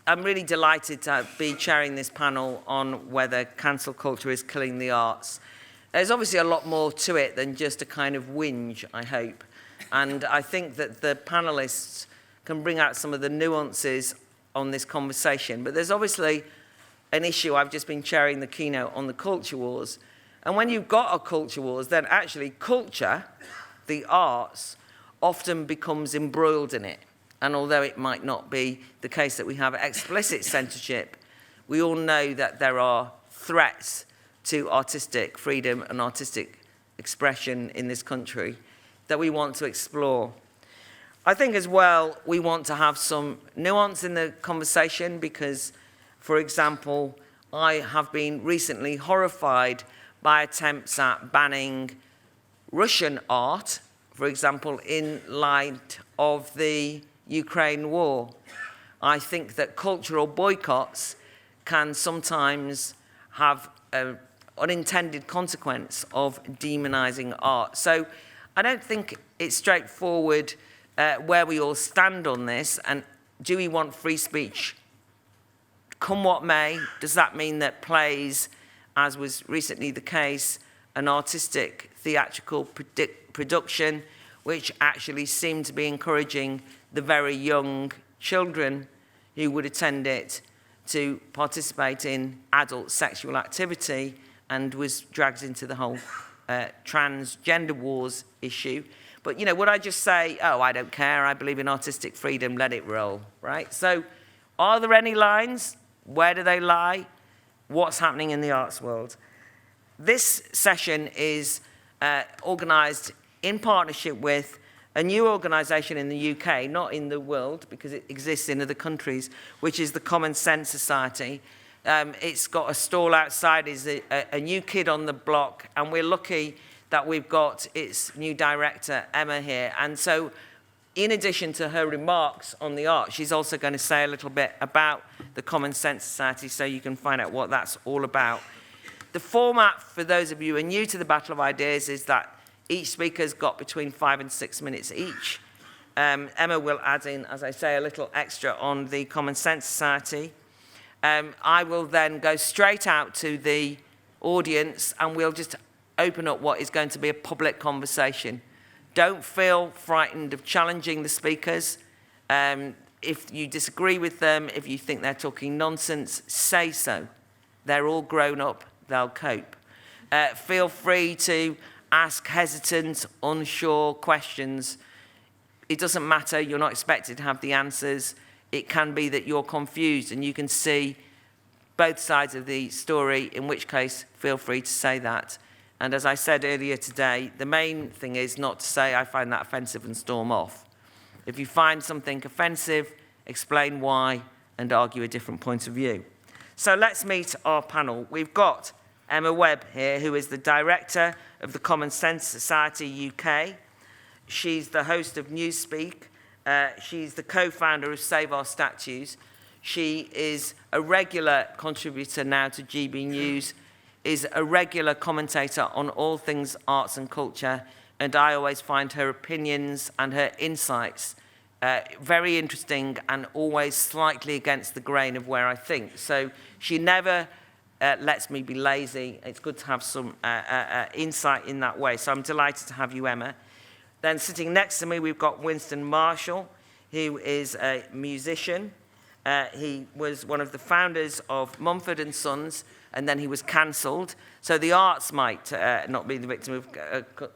I'm really delighted to be chairing this panel on whether cancel culture is killing the arts. There's obviously a lot more to it than just a kind of whinge, I hope. And I think that the panelists can bring out some of the nuances on this conversation. But there's obviously an issue. I've just been chairing the keynote on the culture wars. And when you've got a culture wars, then actually culture, the arts, often becomes embroiled in it. And although it might not be the case that we have explicit censorship, we all know that there are threats to artistic freedom and artistic expression in this country that we want to explore. I think as well, we want to have some nuance in the conversation because, for example, I have been recently horrified by attempts at banning Russian art, for example, in light of the Ukraine war. I think that cultural boycotts can sometimes have an unintended consequence of demonizing art. So I don't think it's straightforward where we all stand on this, and do we want free speech? Come what may, does that mean that plays, as was recently the case, an artistic theatrical production, which actually seemed to be encouraging the very young children who would attend it to participate in adult sexual activity and was dragged into the whole transgender wars issue. But, you know, would I just say, oh, I don't care, I believe in artistic freedom, let it roll, right? So are there any lines? Where do they lie? What's happening in the arts world? This session is organised in partnership with a new organisation in the UK, not in the world, because it exists in other countries, which is the Common Sense Society. It's got a stall outside, is a new kid on the block, and we're lucky that we've got its new director, Emma, here. And so, in addition to her remarks on the art, she's also going to say a little bit about the Common Sense Society, so you can find out what that's all about. The format, for those of you who are new to the Battle of Ideas, is that each speaker's got between 5 and 6 minutes each. Emma will add in, as I say, a little extra on the Common Sense Society. I will then go straight out to the audience and we'll just open up what is going to be a public conversation. Don't feel frightened of challenging the speakers. If you disagree with them, if you think they're talking nonsense, say so. They're all grown up, they'll cope. Feel free to ask hesitant, unsure questions. It doesn't matter, you're not expected to have the answers. It can be that you're confused and you can see both sides of the story, in which case, feel free to say that. And as I said earlier today, the main thing is not to say, I find that offensive and storm off. If you find something offensive, explain why and argue a different point of view. So let's meet our panel. We've got Emma Webb here, who is the director of the Common Sense Society UK. She's the host of Newspeak. She's the co-founder of Save Our Statues. She is a regular contributor now to GB News, is a regular commentator on all things arts and culture, and I always find her opinions and her insights very interesting and always slightly against the grain of where I think. So she never lets me be lazy. It's good to have some insight in that way. So I'm delighted to have you, Emma. Then sitting next to me, we've got Winston Marshall, who is a musician. He was one of the founders of Mumford & Sons, and then he was cancelled. So the arts might not be the victim of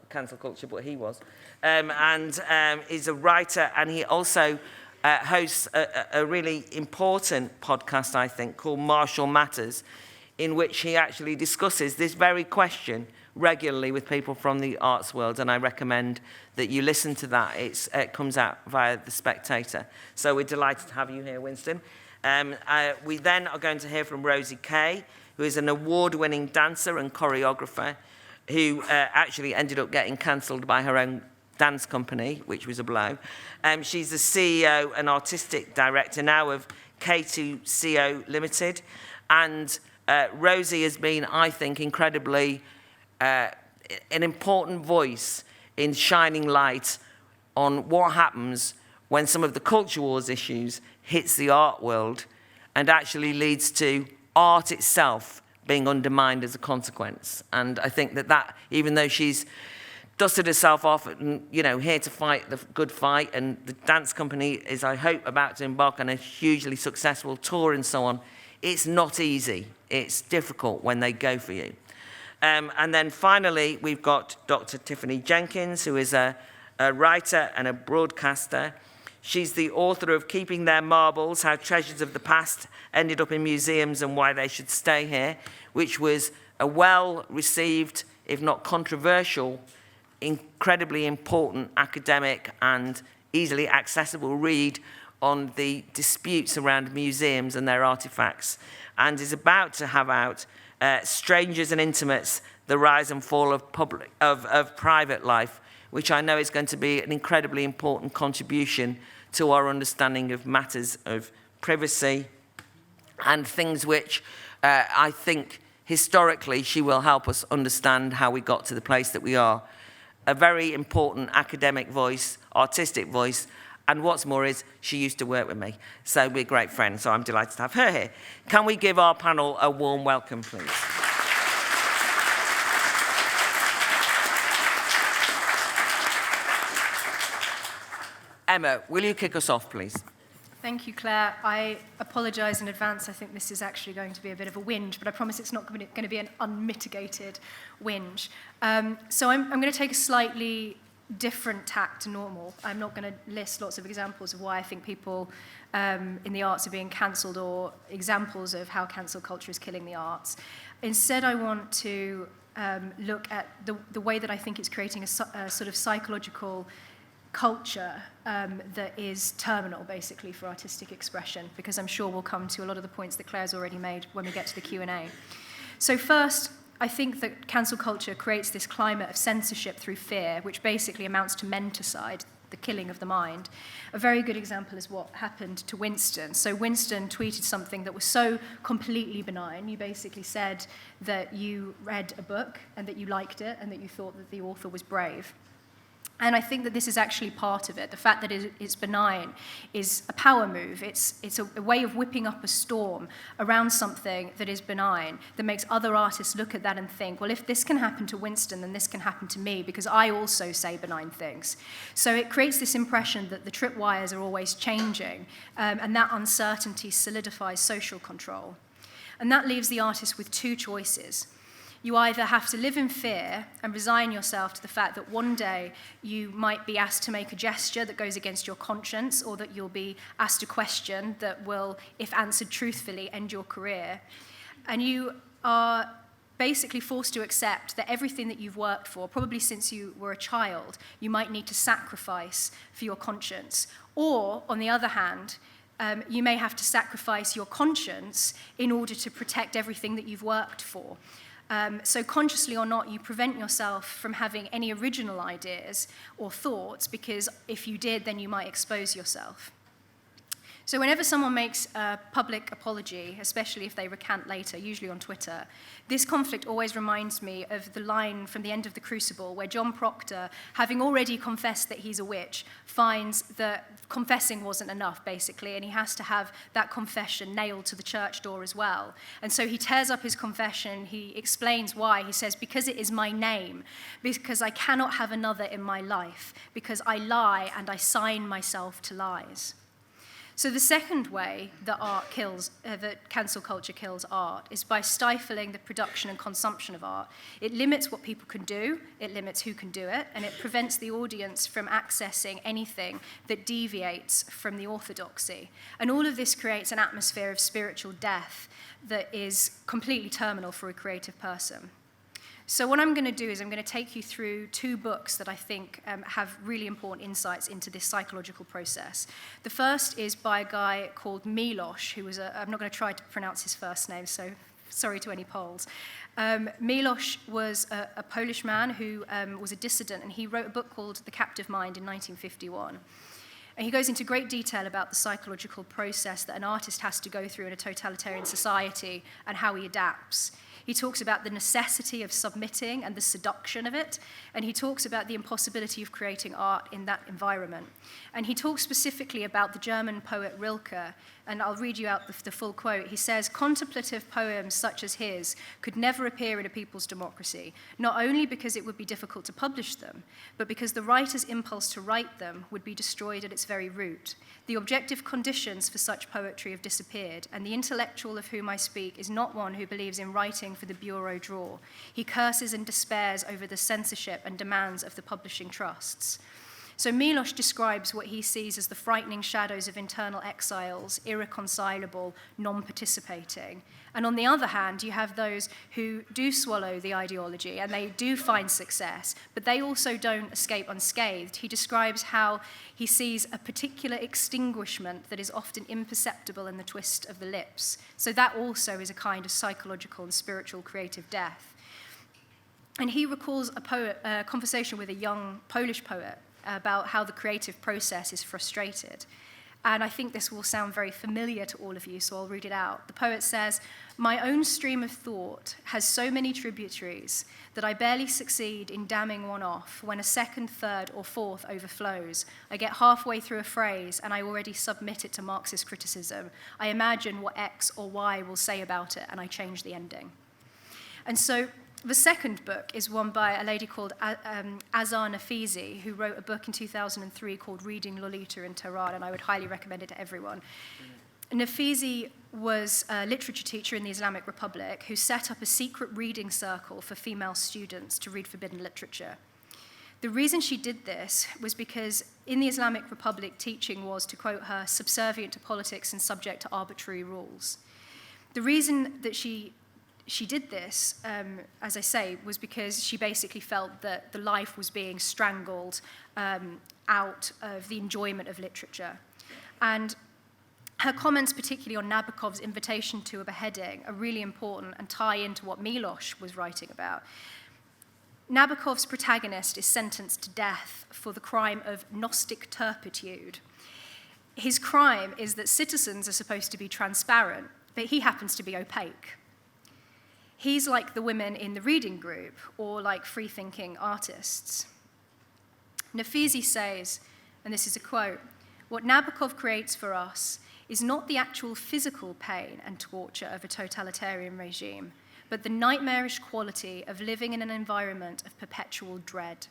cancel culture, but he was. And is a writer, and he also hosts a really important podcast, I think, called Marshall Matters, in which he actually discusses this very question regularly with people from the arts world, and I recommend that you listen to that. It comes out via The Spectator. So we're delighted to have you here, Winston. We then are going to hear from Rosie K, who is an award-winning dancer and choreographer who actually ended up getting cancelled by her own dance company, which was a blow. She's the CEO and artistic director now of K2CO Limited, and Rosie has been, I think, incredibly an important voice in shining light on what happens when some of the culture wars issues hits the art world and actually leads to art itself being undermined as a consequence. And I think that even though she's dusted herself off and, here to fight the good fight, and the dance company is, I hope, about to embark on a hugely successful tour and so on, it's not easy. It's difficult when they go for you. And then finally, we've got Dr. Tiffany Jenkins, who is a writer and a broadcaster. She's the author of Keeping Their Marbles, How Treasures of the Past Ended Up in Museums and Why They Should Stay Here, which was a well-received, if not controversial, incredibly important academic and easily accessible read on the disputes around museums and their artifacts, and is about to have out Strangers and Intimates, The Rise and Fall of Private Life, which I know is going to be an incredibly important contribution to our understanding of matters of privacy and things which I think historically she will help us understand how we got to the place that we are. A very important academic voice, artistic voice, and what's more is she used to work with me. So we're great friends, so I'm delighted to have her here. Can we give our panel a warm welcome, please? Emma, will you kick us off, please? Thank you, Claire. I apologise in advance. I think this is actually going to be a bit of a whinge, but I promise it's not going to be an unmitigated whinge. So I'm going to take a slightly different tack to normal. I'm not going to list lots of examples of why I think people in the arts are being cancelled, or examples of how cancel culture is killing the arts. Instead, I want to look at the way that I think it's creating a sort of psychological culture that is terminal, basically, for artistic expression, because I'm sure we'll come to a lot of the points that Claire's already made when we get to the Q&A. So first, I think that cancel culture creates this climate of censorship through fear, which basically amounts to menticide, the killing of the mind. A very good example is what happened to Winston. So Winston tweeted something that was so completely benign. You basically said that you read a book and that you liked it and that you thought that the author was brave. And I think that this is actually part of it. The fact that it's benign is a power move. It's a way of whipping up a storm around something that is benign, that makes other artists look at that and think, well, if this can happen to Winston, then this can happen to me, because I also say benign things. So it creates this impression that the tripwires are always changing, and that uncertainty solidifies social control. And that leaves the artist with two choices. You either have to live in fear and resign yourself to the fact that one day you might be asked to make a gesture that goes against your conscience, or that you'll be asked a question that will, if answered truthfully, end your career. And you are basically forced to accept that everything that you've worked for, probably since you were a child, you might need to sacrifice for your conscience. Or, on the other hand, you may have to sacrifice your conscience in order to protect everything that you've worked for. So consciously or not, you prevent yourself from having any original ideas or thoughts, because if you did, then you might expose yourself. So whenever someone makes a public apology, especially if they recant later, usually on Twitter, this conflict always reminds me of the line from The End of the Crucible, where John Proctor, having already confessed that he's a witch, finds that confessing wasn't enough, basically, and he has to have that confession nailed to the church door as well. And so he tears up his confession, he explains why. He says, because it is my name, because I cannot have another in my life, because I lie and I sign myself to lies. So the second way that that cancel culture kills art is by stifling the production and consumption of art. It limits what people can do, it limits who can do it, and it prevents the audience from accessing anything that deviates from the orthodoxy. And all of this creates an atmosphere of spiritual death that is completely terminal for a creative person. So what I'm going to do is I'm going to take you through two books that I think have really important insights into this psychological process. The first is by a guy called Milosz, who was I'm not going to try to pronounce his first name, so sorry to any Poles. Milosz was a Polish man who was a dissident, and he wrote a book called The Captive Mind in 1951. And he goes into great detail about the psychological process that an artist has to go through in a totalitarian society and how he adapts. He talks about the necessity of submitting and the seduction of it, and he talks about the impossibility of creating art in that environment. And he talks specifically about the German poet Rilke, and I'll read you out the full quote. He says, "Contemplative poems such as his could never appear in a people's democracy, not only because it would be difficult to publish them, but because the writer's impulse to write them would be destroyed at its very root. The objective conditions for such poetry have disappeared, and the intellectual of whom I speak is not one who believes in writing for the bureau drawer. He curses and despairs over the censorship and demands of the publishing trusts." So Milosz describes what he sees as the frightening shadows of internal exiles, irreconcilable, non-participating. And on the other hand, you have those who do swallow the ideology and they do find success, but they also don't escape unscathed. He describes how he sees a particular extinguishment that is often imperceptible in the twist of the lips. So that also is a kind of psychological and spiritual creative death. And he recalls a conversation with a young Polish poet about how the creative process is frustrated. And I think this will sound very familiar to all of you, so I'll read it out. The poet says, "My own stream of thought has so many tributaries that I barely succeed in damming one off when a second, third, or fourth overflows. I get halfway through a phrase and I already submit it to Marxist criticism. I imagine what X or Y will say about it and I change the ending." And so the second book is one by a lady called Azar Nafisi, who wrote a book in 2003 called Reading Lolita in Tehran, and I would highly recommend it to everyone. Nafisi was a literature teacher in the Islamic Republic who set up a secret reading circle for female students to read forbidden literature. The reason she did this was because in the Islamic Republic, teaching was, to quote her, subservient to politics and subject to arbitrary rules. The reason that she did this, as I say, was because she basically felt that the life was being strangled out of the enjoyment of literature. And her comments, particularly on Nabokov's invitation to a beheading, are really important and tie into what Milosz was writing about. Nabokov's protagonist is sentenced to death for the crime of Gnostic turpitude. His crime is that citizens are supposed to be transparent, but he happens to be opaque. He's like the women in the reading group, or like free-thinking artists. Nafisi says, and this is a quote, "What Nabokov creates for us is not the actual physical pain and torture of a totalitarian regime, but the nightmarish quality of living in an environment of perpetual dread.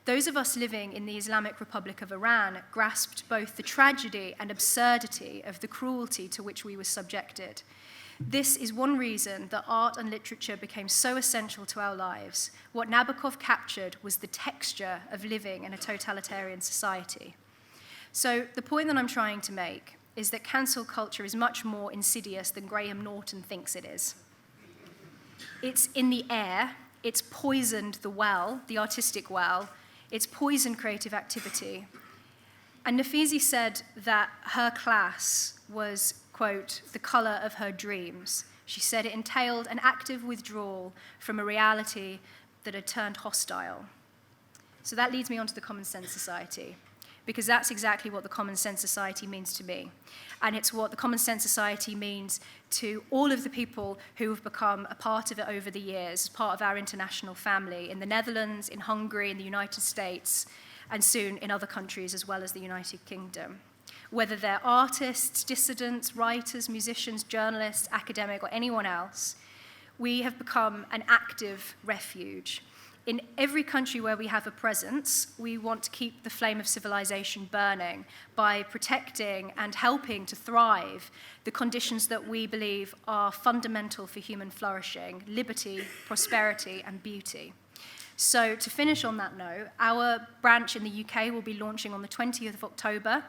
Those of us living in the Islamic Republic of Iran grasped both the tragedy and absurdity of the cruelty to which we were subjected. This is one reason that art and literature became so essential to our lives. What Nabokov captured was the texture of living in a totalitarian society." So the point that I'm trying to make is that cancel culture is much more insidious than Graham Norton thinks it is. It's in the air, it's poisoned the well, the artistic well, it's poisoned creative activity. And Nafisi said that her class was, quote, "the color of her dreams." She said it entailed an active withdrawal from a reality that had turned hostile. So that leads me on to the Common Sense Society, because that's exactly what the Common Sense Society means to me. And it's what the Common Sense Society means to all of the people who have become a part of it over the years, as part of our international family in the Netherlands, in Hungary, in the United States, and soon in other countries as well as the United Kingdom. Whether they're artists, dissidents, writers, musicians, journalists, academic, or anyone else, we have become an active refuge. In every country where we have a presence, we want to keep the flame of civilization burning by protecting and helping to thrive the conditions that we believe are fundamental for human flourishing: liberty, prosperity, and beauty. So to finish on that note, our branch in the UK will be launching on the 20th of October.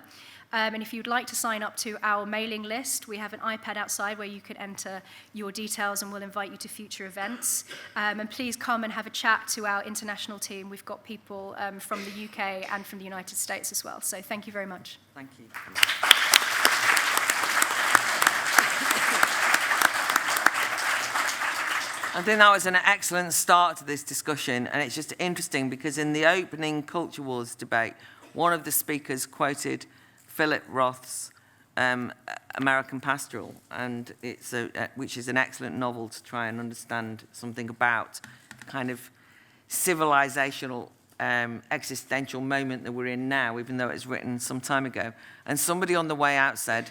And if you'd like to sign up to our mailing list, we have an iPad outside where you can enter your details and we'll invite you to future events. And please come and have a chat to our international team. We've got people from the UK and from the United States as well. So thank you very much. Thank you. I think that was an excellent start to this discussion, and it's just interesting because in the opening Culture Wars debate, one of the speakers quoted Philip Roth's American Pastoral, and which is an excellent novel to try and understand something about the kind of civilizational existential moment that we're in now, even though it was written some time ago. And somebody on the way out said,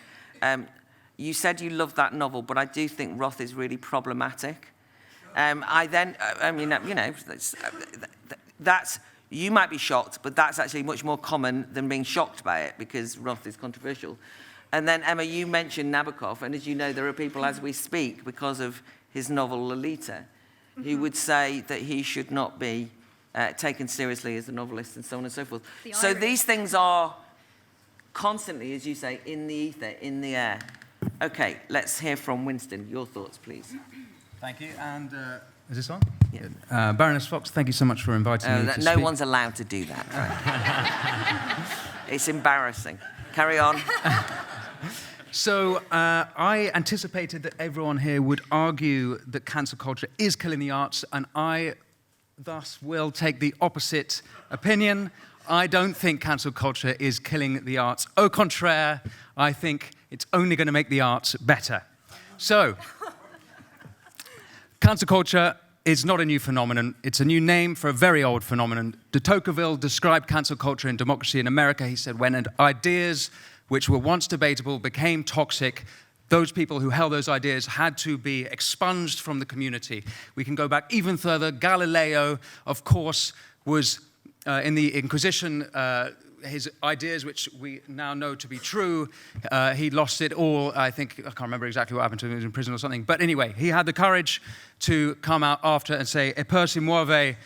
you said you loved that novel, but I do think Roth is really problematic. That's, you might be shocked, but that's actually much more common than being shocked by it, because Roth is controversial. And then, Emma, you mentioned Nabokov, and as you know, there are people as we speak, because of his novel Lolita, who would say that he should not be taken seriously as a novelist, and so on and so forth. So these things are constantly, as you say, in the ether, in the air. Okay, let's hear from Winston. Your thoughts, please. Thank you, and is this on? Yeah. Baroness Fox, thank you so much for inviting me to speak. No one's allowed to do that. Right? It's embarrassing. Carry on. So I anticipated that everyone here would argue that cancel culture is killing the arts, and I thus will take the opposite opinion. I don't think cancel culture is killing the arts. Au contraire, I think it's only going to make the arts better. So, cancel culture is not a new phenomenon. It's a new name for a very old phenomenon. De Tocqueville described cancel culture in Democracy in America. He said, when ideas which were once debatable became toxic, those people who held those ideas had to be expunged from the community. We can go back even further. Galileo, of course, was in the Inquisition. His ideas, which we now know to be true, he lost it all. I can't remember exactly what happened to him. He was in prison or something. But anyway, he had the courage to come out after and say, "E per si muove,"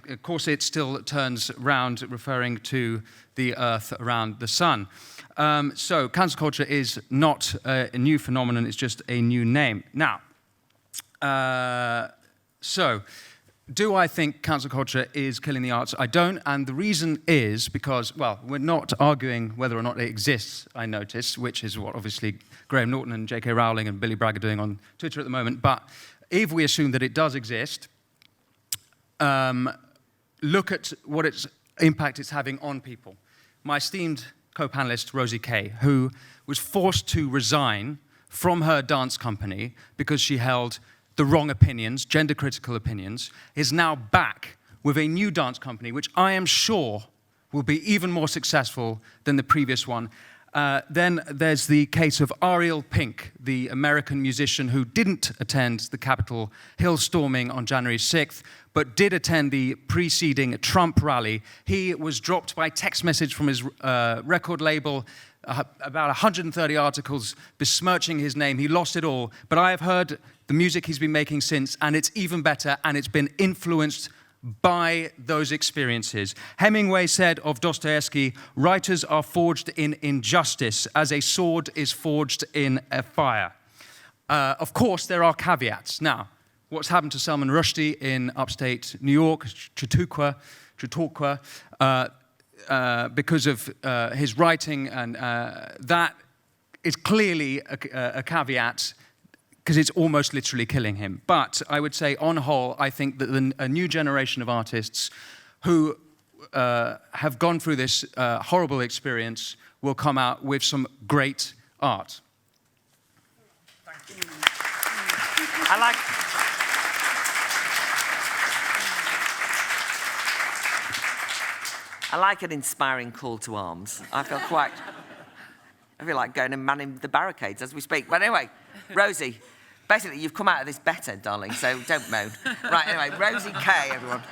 of course it still turns round, referring to the earth around the sun. So cancel culture is not a new phenomenon, it's just a new name. Now, do I think cancel culture is killing the arts? I don't, and the reason is because, well, we're not arguing whether or not it exists, I notice, which is what obviously Graham Norton and J.K. Rowling and Billy Bragg are doing on Twitter at the moment. But if we assume that it does exist, look at what impact it's having on people. My esteemed co-panelist, Rosie K, who was forced to resign from her dance company because she held the wrong opinions, gender-critical opinions, is now back with a new dance company, which I am sure will be even more successful than the previous one. Then there's the case of Ariel Pink, the American musician who didn't attend the Capitol Hill storming on January 6th, but did attend the preceding Trump rally. He was dropped by text message from his record label, about 130 articles besmirching his name. He lost it all. But I have heard the music he's been making since, and it's even better, and it's been influenced by those experiences. Hemingway said of Dostoevsky, "Writers are forged in injustice as a sword is forged in a fire." Of course, there are caveats. Now, what's happened to Salman Rushdie in upstate New York, Chautauqua, because of his writing, and that is clearly a caveat, because it's almost literally killing him. But I would say, on whole, I think that a new generation of artists who have gone through this horrible experience will come out with some great art. Thank you. I like an inspiring call to arms. I feel like going and manning the barricades as we speak. But anyway, Rosie, basically you've come out of this better, darling, so don't moan. Right, anyway, Rosie K, everyone.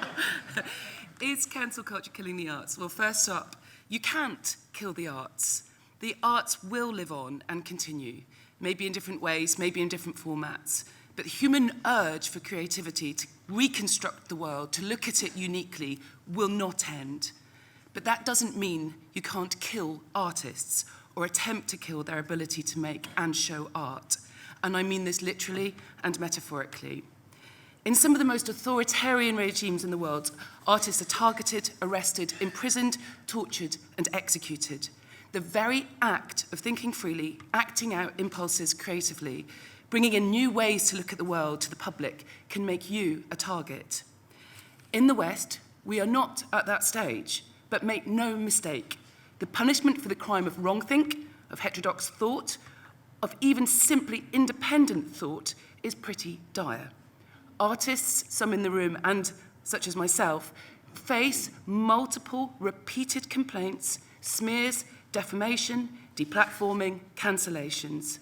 Is cancel culture killing the arts? Well, first up, you can't kill the arts. The arts will live on and continue, maybe in different ways, maybe in different formats. But the human urge for creativity, to reconstruct the world, to look at it uniquely, will not end. But that doesn't mean you can't kill artists or attempt to kill their ability to make and show art. And I mean this literally and metaphorically. In some of the most authoritarian regimes in the world, artists are targeted, arrested, imprisoned, tortured, and executed. The very act of thinking freely, acting out impulses creatively, bringing in new ways to look at the world to the public, can make you a target. In the West, we are not at that stage. But make no mistake, the punishment for the crime of wrongthink, of heterodox thought, of even simply independent thought, is pretty dire. Artists, some in the room and such as myself, face multiple repeated complaints, smears, defamation, deplatforming, cancellations.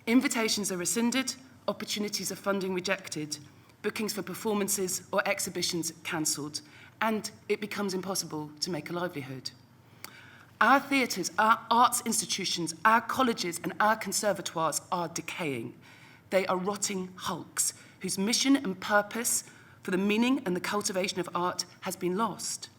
Invitations are rescinded, opportunities of funding rejected, bookings for performances or exhibitions cancelled, and it becomes impossible to make a livelihood. Our theatres, our arts institutions, our colleges and our conservatoires are decaying. They are rotting hulks whose mission and purpose for the meaning and the cultivation of art has been lost.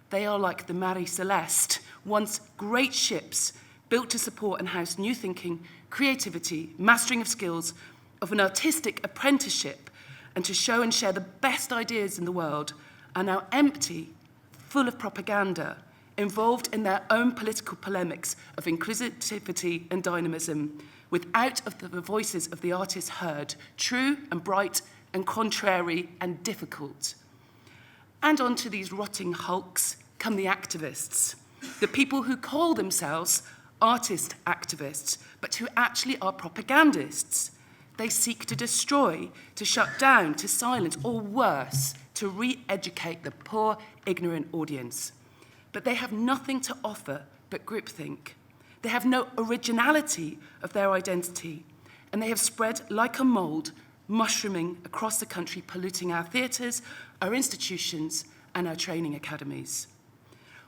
They are like the Marie Celeste, once great ships built to support and house new thinking, creativity, mastering of skills, of an artistic apprenticeship, and to show and share the best ideas in the world, are now empty, full of propaganda, involved in their own political polemics of inclusivity and dynamism, without the voices of the artists heard, true and bright and contrary and difficult. And onto these rotting hulks come the activists, the people who call themselves artist activists, but who actually are propagandists. They seek to destroy, to shut down, to silence, or worse, to re-educate the poor, ignorant audience. But they have nothing to offer but groupthink. They have no originality of their identity, and they have spread like a mould, mushrooming across the country, polluting our theatres, our institutions, and our training academies.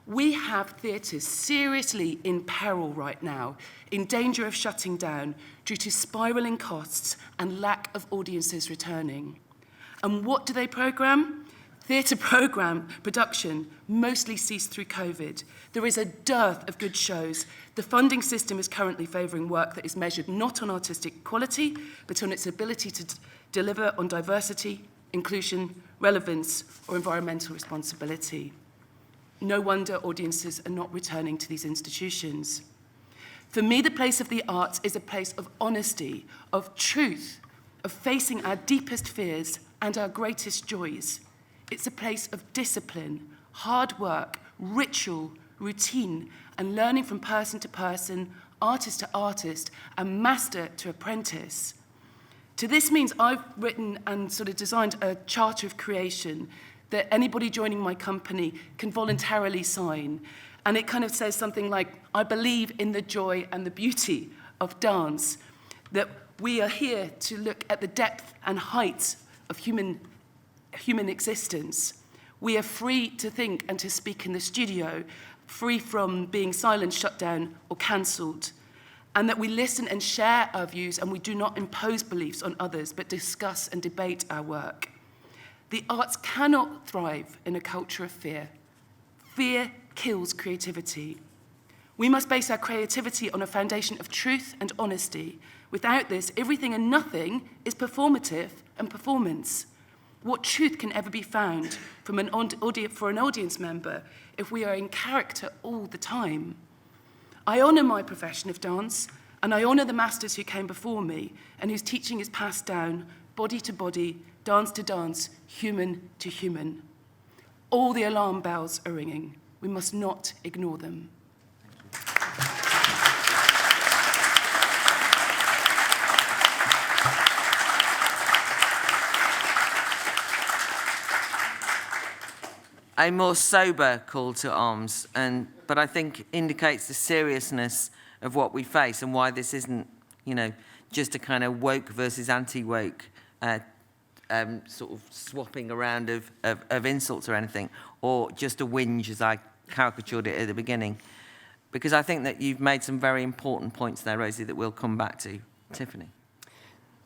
We have theatres seriously in peril right now, in danger of shutting down due to spiralling costs and lack of audiences returning. And what do they programme? Theatre programme production mostly ceased through COVID. There is a dearth of good shows. The funding system is currently favouring work that is measured not on artistic quality, but on its ability to deliver on diversity, inclusion, relevance, or environmental responsibility. No wonder audiences are not returning to these institutions. For me, the place of the arts is a place of honesty, of truth, of facing our deepest fears and our greatest joys. It's a place of discipline, hard work, ritual, routine, and learning from person to person, artist to artist, and master to apprentice. To this means I've written and sort of designed a charter of creation that anybody joining my company can voluntarily sign. And it kind of says something like, I believe in the joy and the beauty of dance, that we are here to look at the depth and height of human existence. We are free to think and to speak in the studio, free from being silenced, shut down, or cancelled. And that we listen and share our views, and we do not impose beliefs on others, but discuss and debate our work. The arts cannot thrive in a culture of fear. Fear kills creativity. We must base our creativity on a foundation of truth and honesty. Without this, everything and nothing is performative and performance. What truth can ever be found from for an audience member if we are in character all the time? I honour my profession of dance, and I honour the masters who came before me and whose teaching is passed down, body to body, dance to dance, human to human. All the alarm bells are ringing. We must not ignore them. A more sober call to arms, but I think indicates the seriousness of what we face and why this isn't, just a kind of woke versus anti-woke sort of swapping around of insults or anything, or just a whinge, as I caricatured it at the beginning. Because I think that you've made some very important points there, Rosie, that we'll come back to. Tiffany.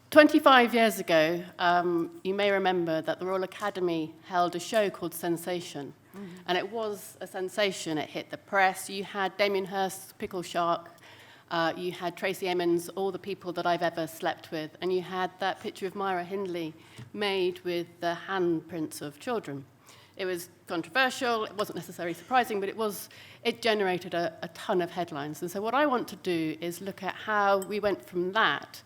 25 years ago, you may remember that the Royal Academy held a show called Sensation. Mm-hmm. And it was a sensation. It hit the press. You had Damien Hirst's Pickle Shark. You had Tracy Emin's All the People That I've Ever Slept With. And you had that picture of Myra Hindley made with the handprints of children. It was controversial. It wasn't necessarily surprising, but it generated a ton of headlines. And so what I want to do is look at how we went from that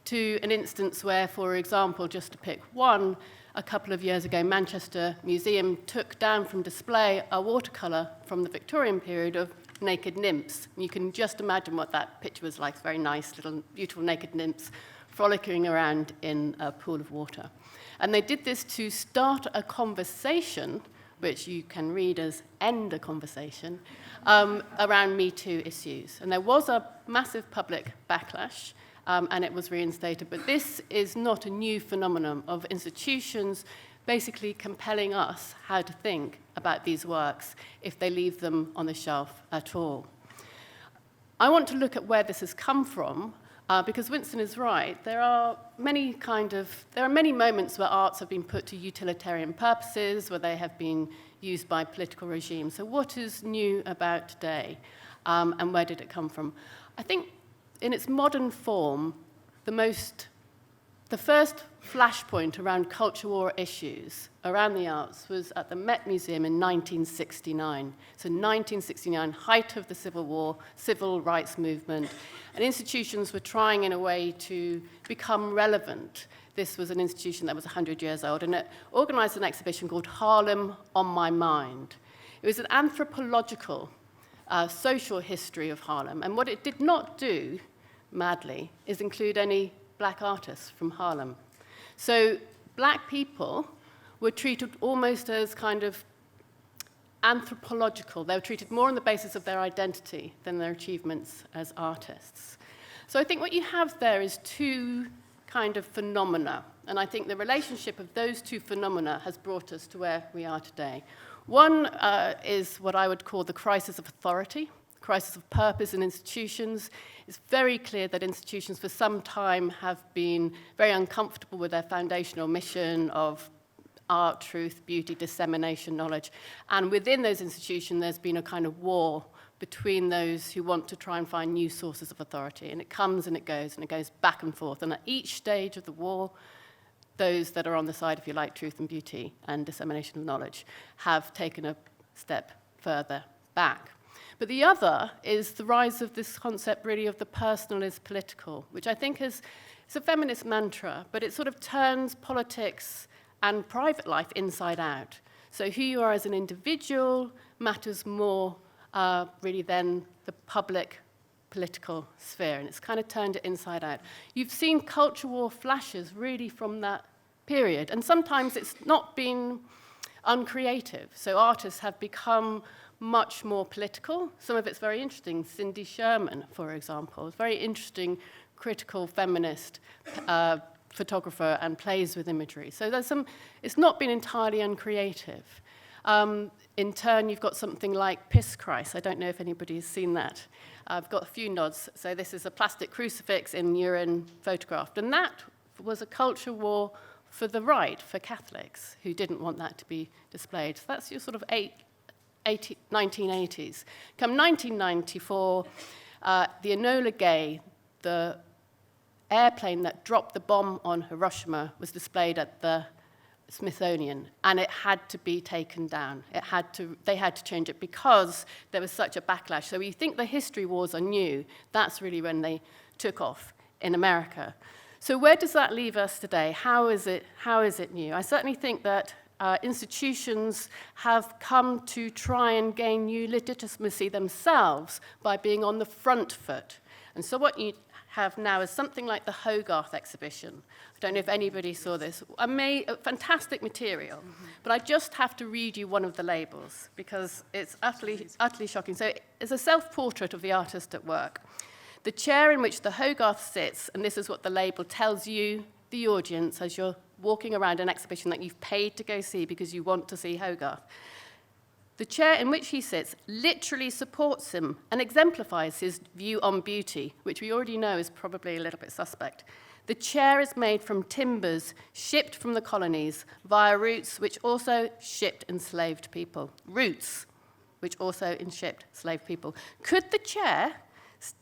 to an instance where, for example, just to pick one, a couple of years ago, Manchester Museum took down from display a watercolour from the Victorian period of naked nymphs. You can just imagine what that picture was like. It's very nice, little beautiful naked nymphs frolicking around in a pool of water. And they did this to start a conversation, which you can read as end a conversation, around Me Too issues. And there was a massive public backlash, and it was reinstated. But this is not a new phenomenon of institutions basically compelling us how to think about these works if they leave them on the shelf at all. I want to look at where this has come from, because Winston is right. There are many moments where arts have been put to utilitarian purposes, where they have been used by political regimes. So what is new about today, and where did it come from? I think in its modern form, the first flashpoint around culture war issues around the arts was at the Met Museum in 1969. So 1969, height of the Civil War, civil rights movement, and institutions were trying in a way to become relevant. This was an institution that was 100 years old, and it organized an exhibition called Harlem on My Mind. It was an anthropological, social history of Harlem, and what it did not do, madly, is include any black artists from Harlem. So black people were treated almost as kind of anthropological. They were treated more on the basis of their identity than their achievements as artists. So I think what you have there is two kind of phenomena, and I think the relationship of those two phenomena has brought us to where we are today. One is what I would call the crisis of authority, crisis of purpose in institutions. It's very clear that institutions for some time have been very uncomfortable with their foundational mission of art, truth, beauty, dissemination, knowledge. And within those institutions, there's been a kind of war between those who want to try and find new sources of authority. And it comes and it goes back and forth. And at each stage of the war, those that are on the side, if you like, truth and beauty and dissemination of knowledge have taken a step further back. But the other is the rise of this concept, really, of the personal is political, which I think it's a feminist mantra, but it sort of turns politics and private life inside out. So who you are as an individual matters more, really, than the public political sphere, and it's kind of turned it inside out. You've seen culture war flashes, really, from that period, and sometimes it's not been uncreative. So artists have become much more political. Some of it's very interesting. Cindy Sherman, for example, is a very interesting critical feminist photographer and plays with imagery. So it's not been entirely uncreative. In turn, you've got something like Piss Christ. I don't know if anybody's seen that. I've got a few nods. So this is a plastic crucifix in urine photographed. And that was a culture war for the right, for Catholics, who didn't want that to be displayed. So that's your sort of 1980s. Come 1994, the Enola Gay, the airplane that dropped the bomb on Hiroshima, was displayed at the Smithsonian, and it had to be taken down. They had to change it because there was such a backlash. So you think the history wars are new, that's really when they took off in America. So where does that leave us today? How is it new? I certainly think that institutions have come to try and gain new legitimacy themselves by being on the front foot. And so what you have now is something like the Hogarth exhibition. I don't know if anybody saw this. A fantastic material, but I just have to read you one of the labels because it's utterly shocking. So it's a self-portrait of the artist at work. The chair in which the Hogarth sits, and this is what the label tells you, the audience, as you're walking around an exhibition that you've paid to go see because you want to see Hogarth. The chair in which he sits literally supports him and exemplifies his view on beauty, which we already know is probably a little bit suspect. The chair is made from timbers shipped from the colonies via routes which also shipped enslaved people. Routes which also shipped enslaved people. Could the chair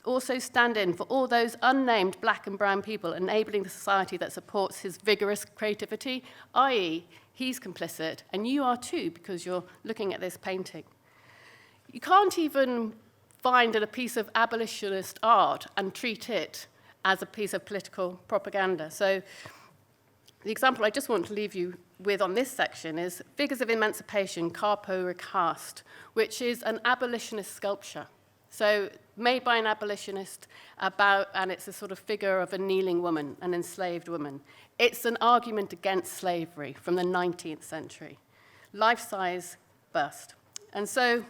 also stand in for all those unnamed black and brown people, enabling the society that supports his vigorous creativity, i.e., he's complicit, and you are too, because you're looking at this painting. You can't even find a piece of abolitionist art and treat it as a piece of political propaganda. So the example I just want to leave you with on this section is Figures of Emancipation, Carpo Recast, which is an abolitionist sculpture. So made by an abolitionist and it's a sort of figure of a kneeling woman, an enslaved woman. It's an argument against slavery from the 19th century. Life-size bust. And so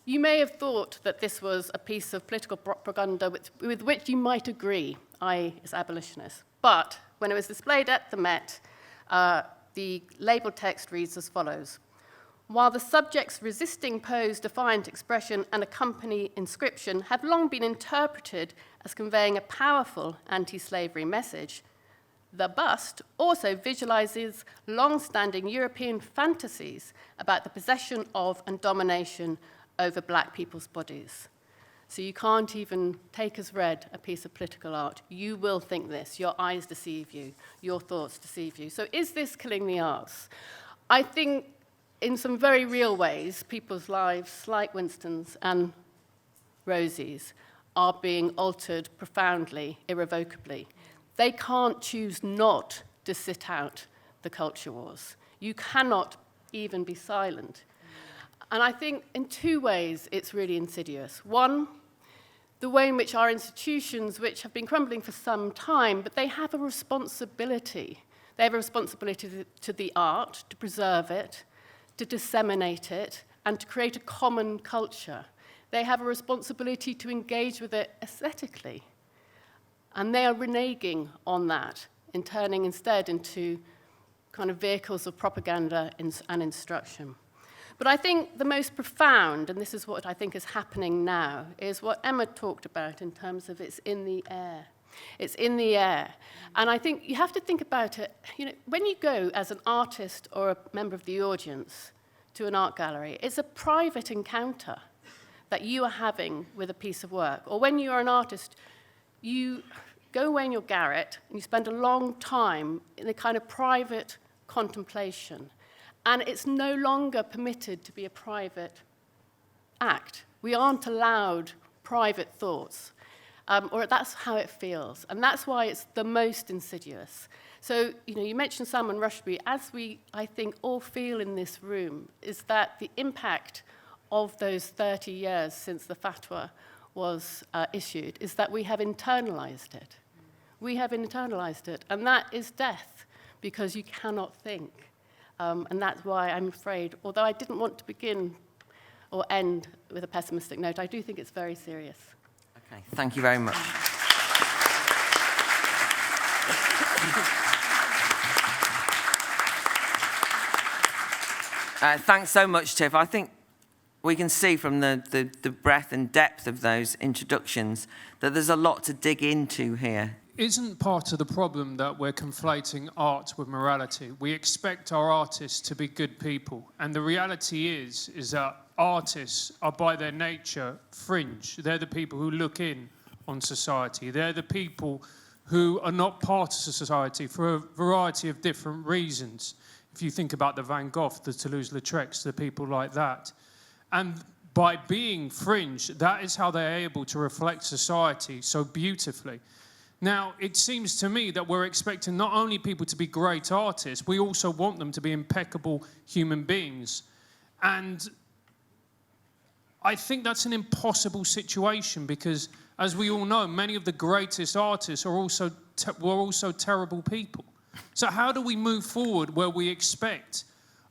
you may have thought that this was a piece of political propaganda with which you might agree, I, as abolitionists. But when it was displayed at the Met, the label text reads as follows. While the subjects resisting Poe's defiant expression and accompanying inscription have long been interpreted as conveying a powerful anti-slavery message, the bust also visualizes long-standing European fantasies about the possession of and domination over black people's bodies. So you can't even take as read a piece of political art. You will think this. Your eyes deceive you. Your thoughts deceive you. So is this killing the arts? I think in some very real ways, people's lives, like Winston's and Rosie's, are being altered profoundly, irrevocably. They can't choose not to sit out the culture wars. You cannot even be silent. And I think in two ways it's really insidious. One, the way in which our institutions, which have been crumbling for some time, but they have a responsibility. They have a responsibility to the art, to preserve it, to disseminate it, and to create a common culture. They have a responsibility to engage with it aesthetically. And they are reneging on that and turning instead into kind of vehicles of propaganda and instruction. But I think the most profound, and this is what I think is happening now, is what Emma talked about in terms of it's in the air. It's in the air. And I think you have to think about it, when you go as an artist or a member of the audience to an art gallery, it's a private encounter that you are having with a piece of work. Or when you're an artist, you go away in your garret and you spend a long time in a kind of private contemplation. And it's no longer permitted to be a private act. We aren't allowed private thoughts, or that's how it feels. And that's why it's the most insidious. So, you mentioned Salman Rushdie. As we, I think, all feel in this room, is that the impact of those 30 years since the fatwa was issued is that we have internalized it. We have internalized it. And that is death, because you cannot think. And that's why I'm afraid, although I didn't want to begin or end with a pessimistic note, I do think it's very serious. Okay, thank you very much. Thanks so much, Tiff. I think we can see from the breadth and depth of those introductions that there's a lot to dig into here. Isn't part of the problem that we're conflating art with morality? We expect our artists to be good people, and the reality is that artists are by their nature fringe. They're the people who look in on society. They're the people who are not part of society for a variety of different reasons. If you think about the Van Gogh, the Toulouse-Lautrecs, the people like that. And by being fringe, that is how they're able to reflect society so beautifully. Now, it seems to me that we're expecting not only people to be great artists, we also want them to be impeccable human beings. And I think that's an impossible situation because, as we all know, many of the greatest artists are were also terrible people. So how do we move forward where we expect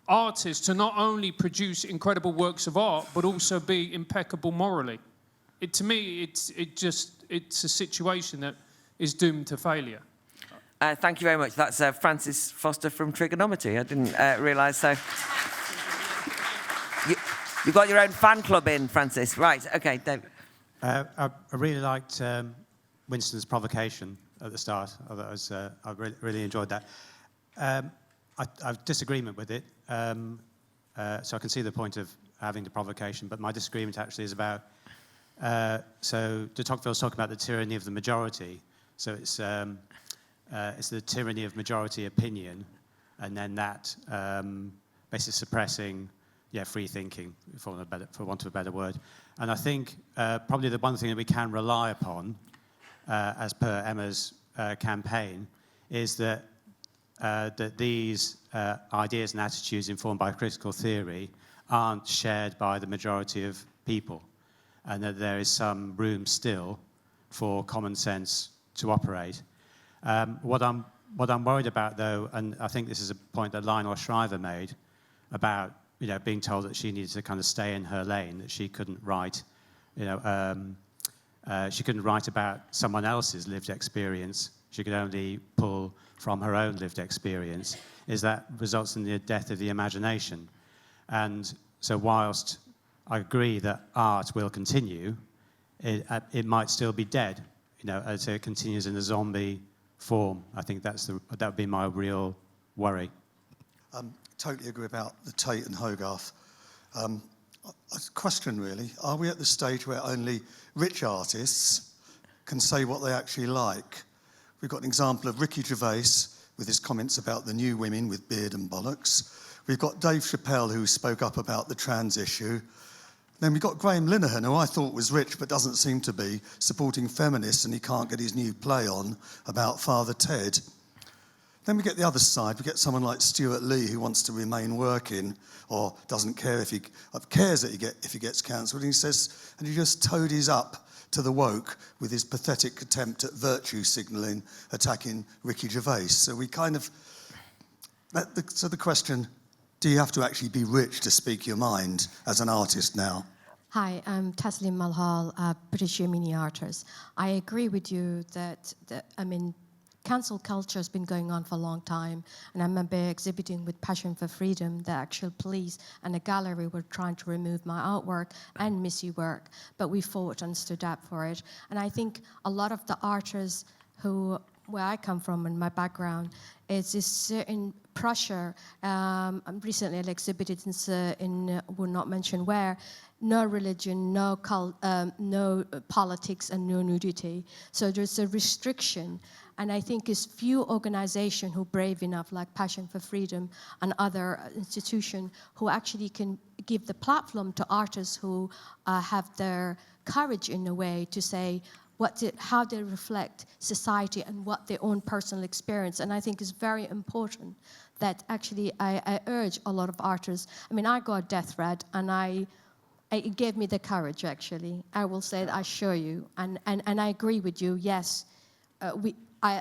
artists to not only produce incredible works of art, but also be impeccable morally? To me, it's a situation that is doomed to failure. Thank you very much. That's Francis Foster from Trigonometry. I didn't realise so. You've got your own fan club in, Francis. Right, OK, Dave. I really liked Winston's provocation at the start. I really enjoyed that. I have disagreement with it, so I can see the point of having the provocation, but my disagreement actually is about, so de Tocqueville's talking about the tyranny of the majority. So it's the tyranny of majority opinion, and then that basically suppressing, free thinking, for want of a better word. And I think probably the one thing that we can rely upon, as per Emma's campaign, is that these ideas and attitudes informed by critical theory aren't shared by the majority of people. and that there is some room still for common sense to operate. What I'm worried about, though, and I think this is a point that Lionel Shriver made about being told that she needed to kind of stay in her lane, that she couldn't write, she couldn't write about someone else's lived experience. She could only pull from her own lived experience. Is that results in the death of the imagination? And so, whilst I agree that art will continue, it might still be dead, as it continues in a zombie form. I think that would be my real worry. Totally agree about the Tate and Hogarth. A question, really. Are we at the stage where only rich artists can say what they actually like? We've got an example of Ricky Gervais with his comments about the new women with beard and bollocks. We've got Dave Chappelle, who spoke up about the trans issue. Then we've got Graham Linehan, who I thought was rich but doesn't seem to be, supporting feminists, and he can't get his new play on about Father Ted. Then we get the other side. We get someone like Stuart Lee, who wants to remain working, or doesn't care if he gets cancelled. And he says, and he just toadies up to the woke with his pathetic attempt at virtue signalling, attacking Ricky Gervais. So we kind of... So the question, do you have to actually be rich to speak your mind as an artist now? Hi, I'm Taslim Malhal, a British mini artist. I agree with you that cancel culture has been going on for a long time, and I remember exhibiting with Passion for Freedom. The actual police and the gallery were trying to remove my artwork and Missy work, but we fought and stood up for it. And I think a lot of the artists where I come from and my background, is this certain pressure. Recently I exhibited in will not mention where, no religion, no politics, and no nudity. So there's a restriction. And I think it's few organizations who are brave enough, like Passion for Freedom and other institutions, who actually can give the platform to artists who have their courage in a way to say how they reflect society and what their own personal experience. And I think it's very important that actually I urge a lot of artists. I got a death threat, and it gave me the courage, actually. I will say that, I assure you. And I agree with you, yes,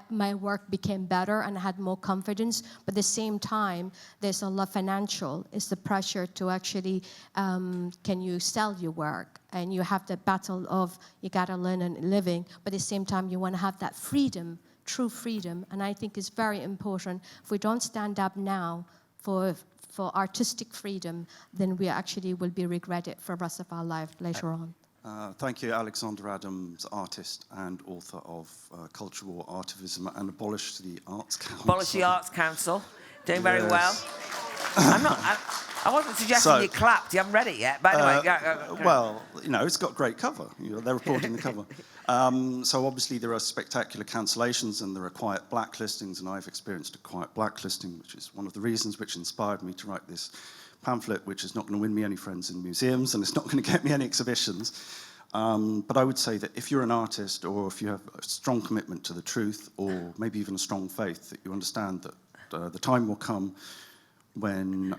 my work became better and I had more confidence, but at the same time, there's a lot financial. It's the pressure to actually, can you sell your work? And you have the battle of, you gotta learn a living, but at the same time, you wanna have that freedom, true freedom. And I think it's very important. If we don't stand up now for artistic freedom, then we actually will be regretted for the rest of our life later on. Thank you, Alexander Adams, artist and author of Cultural Artivism and Abolish the Arts Council. Abolish the Arts Council. Doing very well. I wasn't suggesting you clapped. You haven't read it yet. But anyway, well, it's got great cover. They're reporting the cover. So obviously there are spectacular cancellations and there are quiet blacklistings, and I've experienced a quiet blacklisting, which is one of the reasons which inspired me to write this pamphlet, which is not going to win me any friends in museums and it's not going to get me any exhibitions. But I would say that if you're an artist, or if you have a strong commitment to the truth, or maybe even a strong faith, that you understand that the time will come when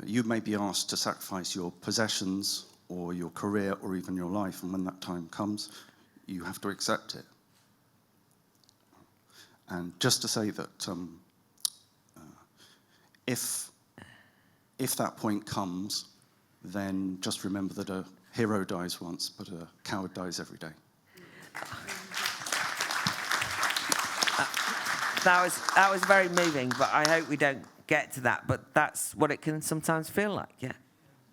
you may be asked to sacrifice your possessions or your career or even your life, and when that time comes, you have to accept it. And just to say that if that point comes, then just remember that a hero dies once, but a coward dies every day. That was very moving, but I hope we don't get to that. But that's what it can sometimes feel like. Yeah.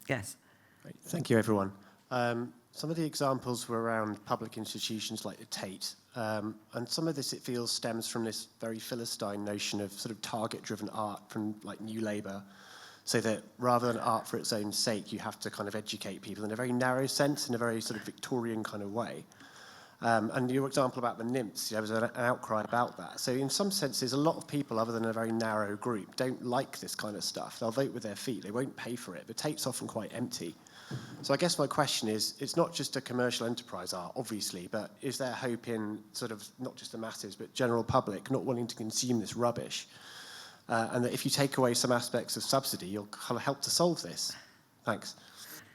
Yes. Great. Thank you, everyone. Some of the examples were around public institutions like the Tate. And some of this, it feels, stems from this very Philistine notion of sort of target-driven art from like New Labour. So that rather than art for its own sake, you have to kind of educate people in a very narrow sense, in a very sort of Victorian kind of way. And your example about the nymphs, there was an outcry about that. So in some senses, a lot of people, other than a very narrow group, don't like this kind of stuff. They'll vote with their feet. They won't pay for it. The Tate's often quite empty. So I guess my question is, it's not just a commercial enterprise art, obviously, but is there hope in sort of not just the masses, but general public not wanting to consume this rubbish? And that if you take away some aspects of subsidy, you'll kind of help to solve this. Thanks.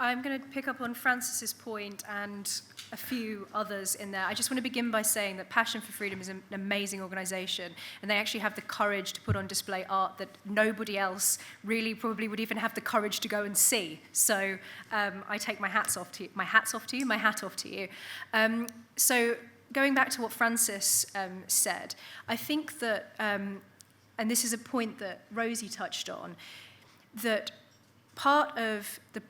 I'm going to pick up on Francis's point and a few others in there. I just want to begin by saying that Passion for Freedom is an amazing organisation, and they actually have the courage to put on display art that nobody else really probably would even have the courage to go and see. So I take my hat off to you. So going back to what Francis said, I think that, and this is a point that Rosie touched on, that part of the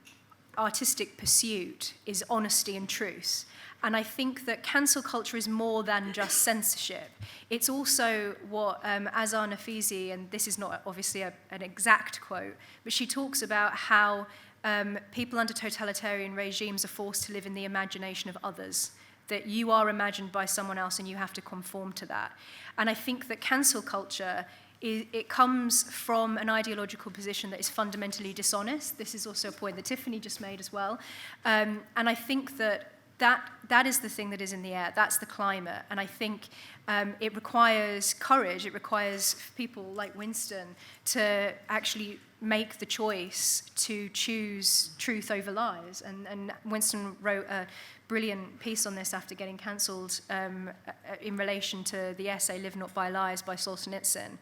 artistic pursuit is honesty and truth. And I think that cancel culture is more than just censorship. It's also what Azar Nafizi, and this is not obviously an exact quote, but she talks about how people under totalitarian regimes are forced to live in the imagination of others, that you are imagined by someone else and you have to conform to that. And I think that cancel culture it comes from an ideological position that is fundamentally dishonest. This is also a point that Tiffany just made as well. And I think that is the thing that is in the air. That's the climate. And I think it requires courage. It requires people like Winston to actually make the choice to choose truth over lies. And Winston wrote a brilliant piece on this after getting cancelled in relation to the essay Live Not by Lies by Solzhenitsyn.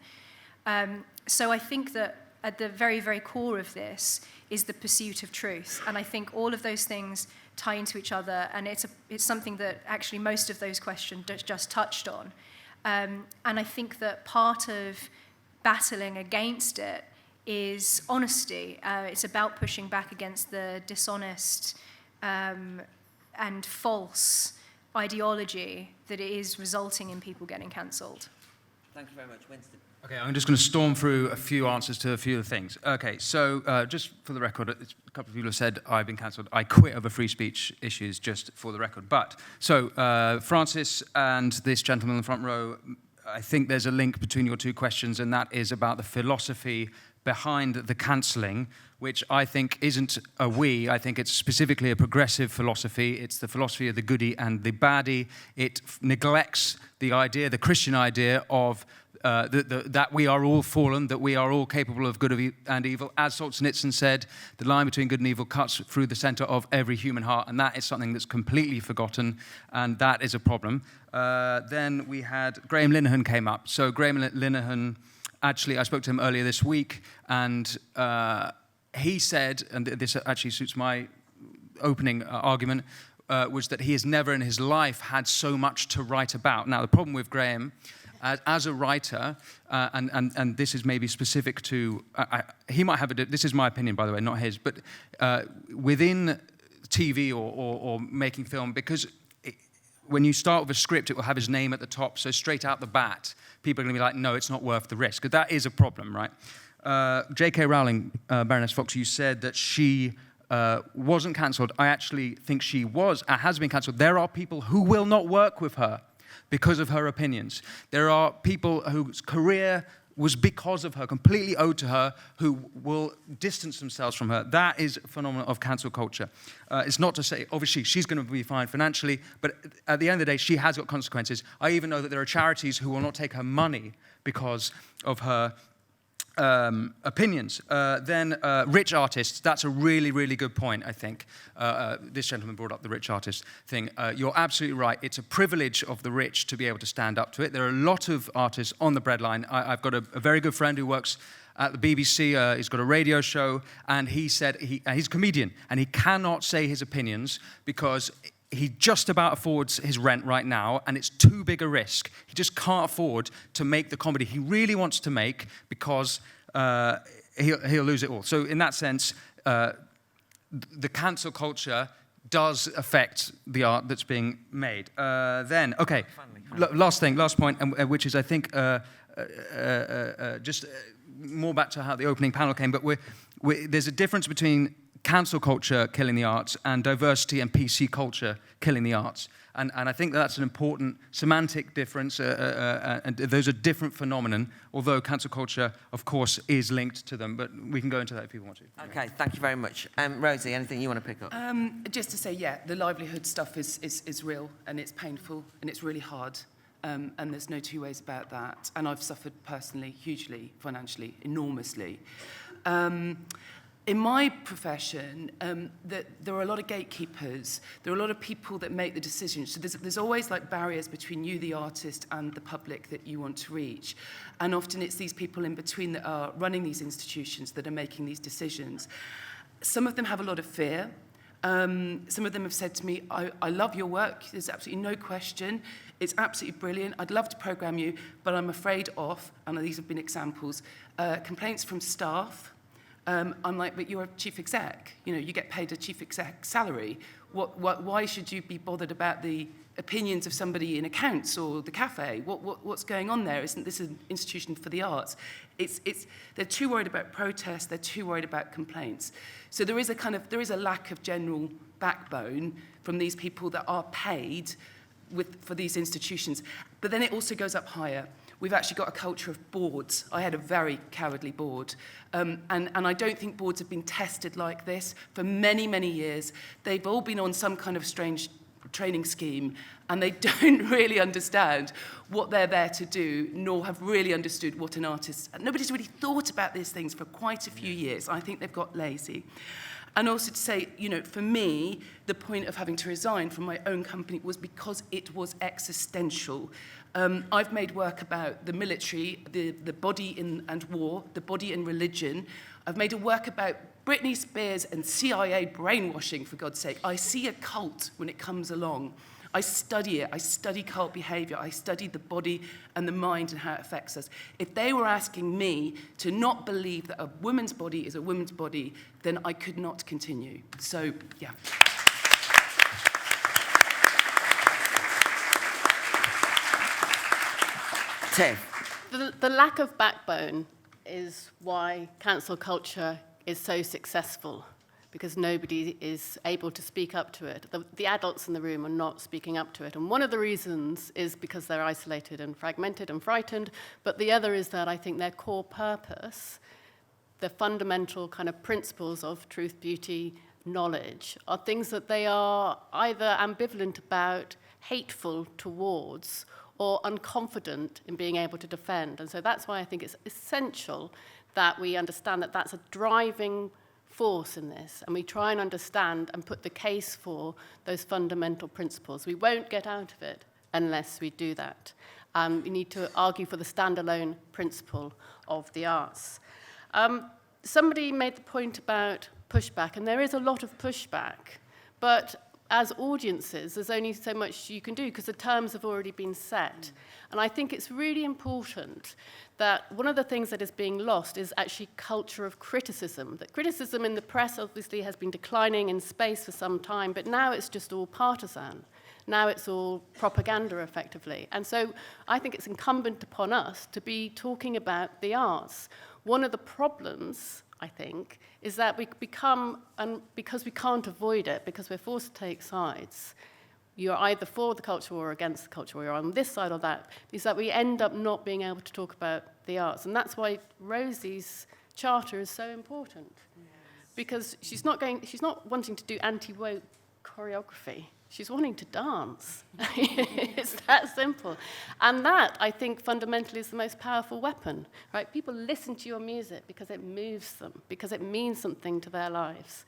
So I think that at the very, very core of this is the pursuit of truth. And I think all of those things tie into each other, and it's something that actually most of those questions just touched on. And I think that part of battling against it is honesty. It's about pushing back against the dishonest and false ideology that is resulting in people getting cancelled. Thank you very much. Winston. Okay, I'm just going to storm through a few answers to a few of the things. Okay, so just for the record, a couple of people have said I've been cancelled. I quit over free speech issues, just for the record. But, so Francis and this gentleman in the front row, I think there's a link between your two questions, and that is about the philosophy behind the cancelling, which I think isn't a we. I think it's specifically a progressive philosophy. It's the philosophy of the goodie and the baddie. It neglects the idea, the Christian idea of that we are all fallen, that we are all capable of good and evil. As Solzhenitsyn said, the line between good and evil cuts through the center of every human heart, and that is something that's completely forgotten, and that is a problem. Then we had Graham Linehan came up. So Graham Linehan, actually, I spoke to him earlier this week, and he said, and this actually suits my opening argument, was that he has never in his life had so much to write about. Now, the problem with Graham, as a writer, and this is maybe specific to, he might have this is my opinion, by the way, not his, but within TV or making film, because when you start with a script, it will have his name at the top, so straight out the bat, people are going to be like, no, it's not worth the risk. Because that is a problem, right? J.K. Rowling, Baroness Fox, you said that she wasn't cancelled. I actually think she has been cancelled. There are people who will not work with her because of her opinions. There are people whose career was because of her, completely owed to her, who will distance themselves from her. That is a phenomenon of cancel culture. It's not to say, obviously, she's going to be fine financially, but at the end of the day, she has got consequences. I even know that there are charities who will not take her money because of her opinions. Then rich artists, that's a really, really good point, I think. This gentleman brought up the rich artist thing. You're absolutely right. It's a privilege of the rich to be able to stand up to it. There are a lot of artists on the breadline. I've got a very good friend who works at the BBC. He's got a radio show, and he said, he's a comedian, and he cannot say his opinions because he just about affords his rent right now, and it's too big a risk. He just can't afford to make the comedy he really wants to make because he'll lose it all. So in that sense, the cancel culture does affect the art that's being made. Then, okay, last point, which is, I think, just more back to how the opening panel came, but there's a difference between cancel culture killing the arts and diversity and PC culture killing the arts. And I think that's an important semantic difference, and those are different phenomenon, although cancel culture, of course, is linked to them, but we can go into that if people want to. Okay, thank you very much. Rosie, anything you want to pick up? Just to say, yeah, the livelihood stuff is real, and it's painful, and it's really hard, and there's no two ways about that. And I've suffered personally, hugely, financially, enormously. in my profession, that there are a lot of gatekeepers. There are a lot of people that make the decisions. So there's always like barriers between you, the artist, and the public that you want to reach. And often it's these people in between that are running these institutions that are making these decisions. Some of them have a lot of fear. Some of them have said to me, I love your work, there's absolutely no question, it's absolutely brilliant, I'd love to program you, but I'm afraid of, and these have been examples, complaints from staff. I'm like, but you're a chief exec, you know, you get paid a chief exec salary. Why should you be bothered about the opinions of somebody in accounts or the cafe? What's going on there? Isn't this an institution for the arts? They're too worried about protests, they're too worried about complaints. So there is a lack of general backbone from these people that are paid for these institutions. But then it also goes up higher. We've actually got a culture of boards. I had a very cowardly board. And I don't think boards have been tested like this for many, many years. They've all been on some kind of strange training scheme, and they don't really understand what they're there to do, nor have really understood what an artist... Nobody's really thought about these things for quite a few years. I think they've got lazy. And also to say, you know, for me, the point of having to resign from my own company was because it was existential. I've made work about the military, the body and war, the body and religion. I've made a work about Britney Spears and CIA brainwashing, for God's sake. I see a cult when it comes along. I study it. I study cult behavior. I study the body and the mind and how it affects us. If they were asking me to not believe that a woman's body is a woman's body, then I could not continue. So, yeah. Tiff. The lack of backbone is why cancel culture is so successful, because nobody is able to speak up to it. The adults in the room are not speaking up to it. And one of the reasons is because they're isolated and fragmented and frightened, but the other is that I think their core purpose, the fundamental kind of principles of truth, beauty, knowledge, are things that they are either ambivalent about, hateful towards, or unconfident in being able to defend. And so that's why I think it's essential that we understand that that's a driving force in this, and we try and understand and put the case for those fundamental principles. We won't get out of it unless we do that. We need to argue for the standalone principle of the arts. Somebody made the point about pushback, and there is a lot of pushback, but as audiences, there's only so much you can do because the terms have already been set. And I think it's really important that one of the things that is being lost is actually culture of criticism. That criticism in the press obviously has been declining in space for some time, but now it's just all partisan. Now it's all propaganda, effectively. And so I think it's incumbent upon us to be talking about the arts. One of the problems, I think, is that we become, and because we can't avoid it, because we're forced to take sides, you're either for the culture war or against the culture war, you're on this side or that, is that we end up not being able to talk about the arts. And that's why Rosie's charter is so important. Yes. Because she's not wanting to do anti-woke choreography. She's wanting to dance. It's that simple. And that, I think, fundamentally is the most powerful weapon, right? People listen to your music because it moves them, because it means something to their lives.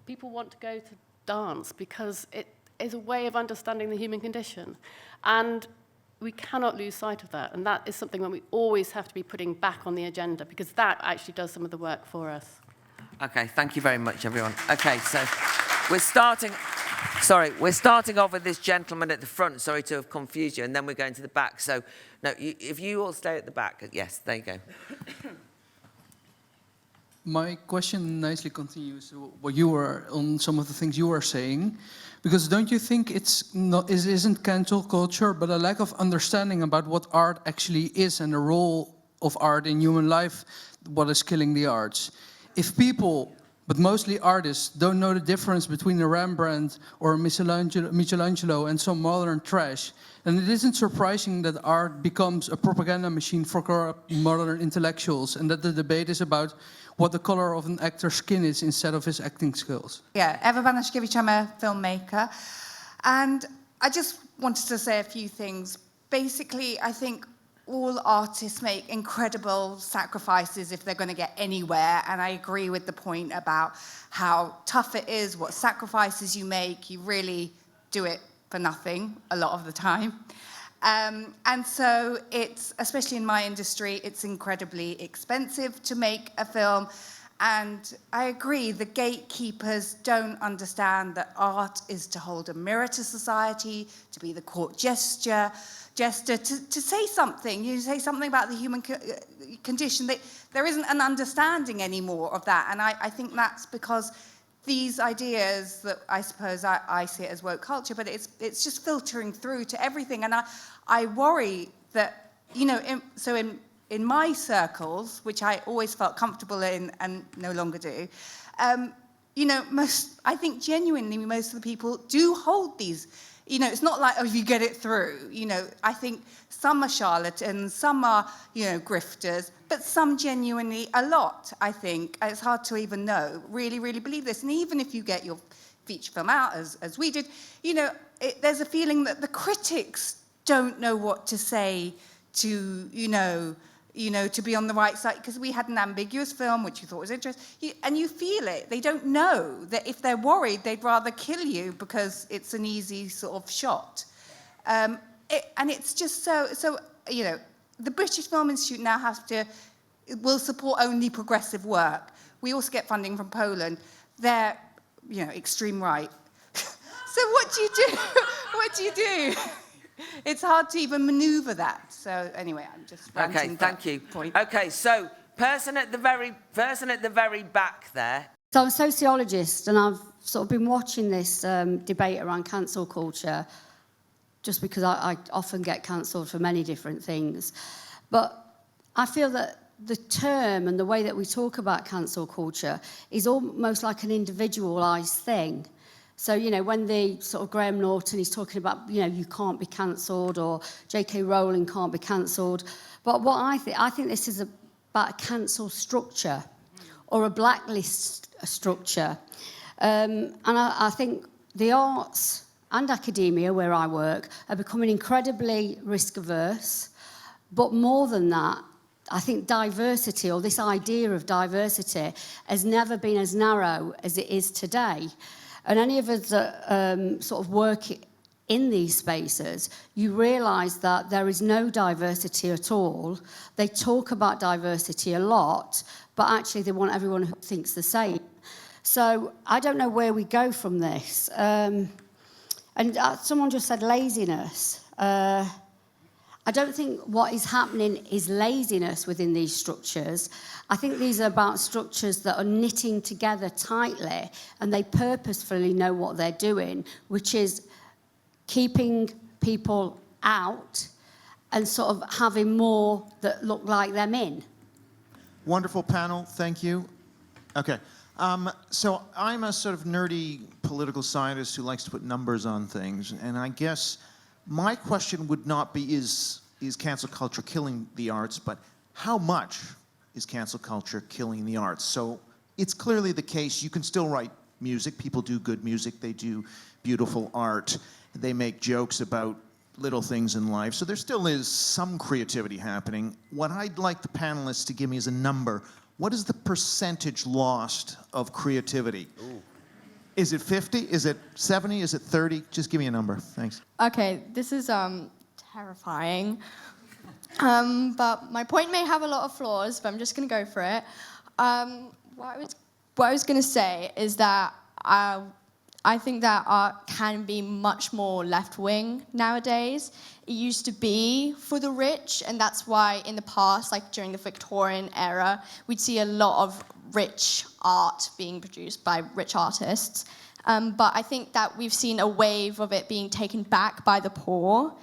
People want to go to dance because it is a way of understanding the human condition. And we cannot lose sight of that. And that is something that we always have to be putting back on the agenda, because that actually does some of the work for us. Okay, thank you very much, everyone. Okay, so we're starting off with this gentleman at the front. Sorry to have confused you, and then we're going to the back. So, no, if you all stay at the back, yes, there you go. My question nicely continues what you were on some of the things you were saying, because don't you think it isn't cancel culture, but a lack of understanding about what art actually is and the role of art in human life, what is killing the arts? If people, but mostly artists, don't know the difference between a Rembrandt or Michelangelo and some modern trash, then it isn't surprising that art becomes a propaganda machine for corrupt modern intellectuals, and that the debate is about what the color of an actor's skin is instead of his acting skills. Yeah, Eva Banaszkiewicz, I'm a filmmaker, and I just wanted to say a few things. Basically, I think all artists make incredible sacrifices if they're going to get anywhere, and I agree with the point about how tough it is, what sacrifices you make. You really do it for nothing a lot of the time. And so it's, especially in my industry, it's incredibly expensive to make a film. And I agree, the gatekeepers don't understand that art is to hold a mirror to society, to be the court jester, to say something. You say something about the human condition. There isn't an understanding anymore of that. And I think that's because these ideas that I suppose I see it as woke culture, but it's just filtering through to everything. And I worry that, you know, in my circles, which I always felt comfortable in and no longer do, you know, I think genuinely most of the people do hold these. You know, it's not like, oh, you get it through. You know, I think some are charlatans, some are, you know, grifters, but some genuinely, a lot, I think. It's hard to even know, really, really believe this. And even if you get your feature film out, as we did, you know, there's a feeling that the critics don't know what to say to, you know, to be on the right side, because we had an ambiguous film, which you thought was interesting, and you feel it. They don't know that if they're worried, they'd rather kill you because it's an easy sort of shot. And it's just so, you know, the British Film Institute now will support only progressive work. We also get funding from Poland. They're, you know, extreme right. So what do you do? What do you do? It's hard to even maneuver that. So anyway, I'm just ranting. Okay, thank you. Point. Okay, so person at the very back there. So I'm a sociologist, and I've sort of been watching this debate around cancel culture, just because I often get cancelled for many different things. But I feel that the term and the way that we talk about cancel culture is almost like an individualised thing. So, you know, when the sort of Graham Norton is talking about, you know, you can't be cancelled, or J.K. Rowling can't be cancelled. But what I think this is about a cancel structure or a blacklist structure. And I think the arts and academia, where I work, are becoming incredibly risk-averse. But more than that, I think diversity, or this idea of diversity, has never been as narrow as it is today. And any of us that sort of work in these spaces, you realise that there is no diversity at all. They talk about diversity a lot, but actually they want everyone who thinks the same. So I don't know where we go from this. And someone just said laziness. I don't think what is happening is laziness within these structures. I think these are about structures that are knitting together tightly, and they purposefully know what they're doing, which is keeping people out and sort of having more that look like them in. Wonderful panel, thank you. Okay, so I'm a sort of nerdy political scientist who likes to put numbers on things, and I guess my question would not be, is cancel culture killing the arts, but how much is cancel culture killing the arts? So it's clearly the case, you can still write music, people do good music, they do beautiful art, they make jokes about little things in life, so there still is some creativity happening. What I'd like the panelists to give me is a number. What is the percentage lost of creativity? Ooh. Is it 50? Is it 70? Is it 30? Just give me a number. Thanks. Okay, this is terrifying. But my point may have a lot of flaws, but I'm just going to go for it. What I was going to say is that I think that art can be much more left-wing nowadays. It used to be for the rich, and that's why in the past, like during the Victorian era, we'd see a lot of rich art being produced by rich artists. But I think that we've seen a wave of it being taken back by the poor.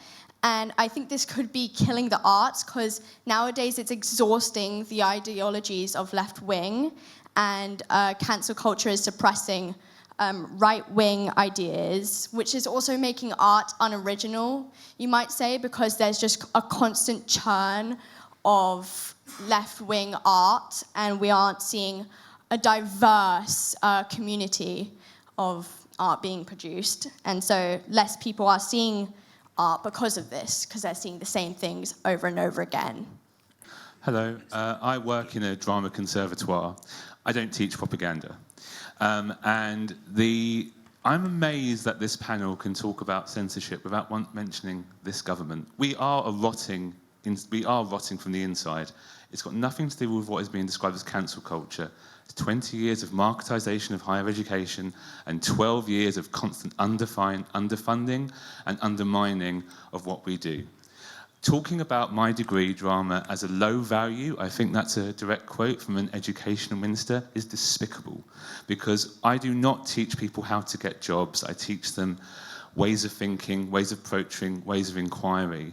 And I think this could be killing the arts, because nowadays it's exhausting the ideologies of left-wing, and cancel culture is suppressing right-wing ideas, which is also making art unoriginal, you might say, because there's just a constant churn of left-wing art, and we aren't seeing a diverse community of art being produced. And so less people are seeing art because of this, because they're seeing the same things over and over again. Hello, I work in a drama conservatoire. I don't teach propaganda. I'm amazed that this panel can talk about censorship without mentioning this government. We are rotting from the inside. It's got nothing to do with what is being described as cancel culture. It's 20 years of marketisation of higher education and 12 years of constant underfunding and undermining of what we do. Talking about my degree, drama, as a low value, I think that's a direct quote from an educational minister, is despicable. Because I do not teach people how to get jobs. I teach them ways of thinking, ways of approaching, ways of inquiry.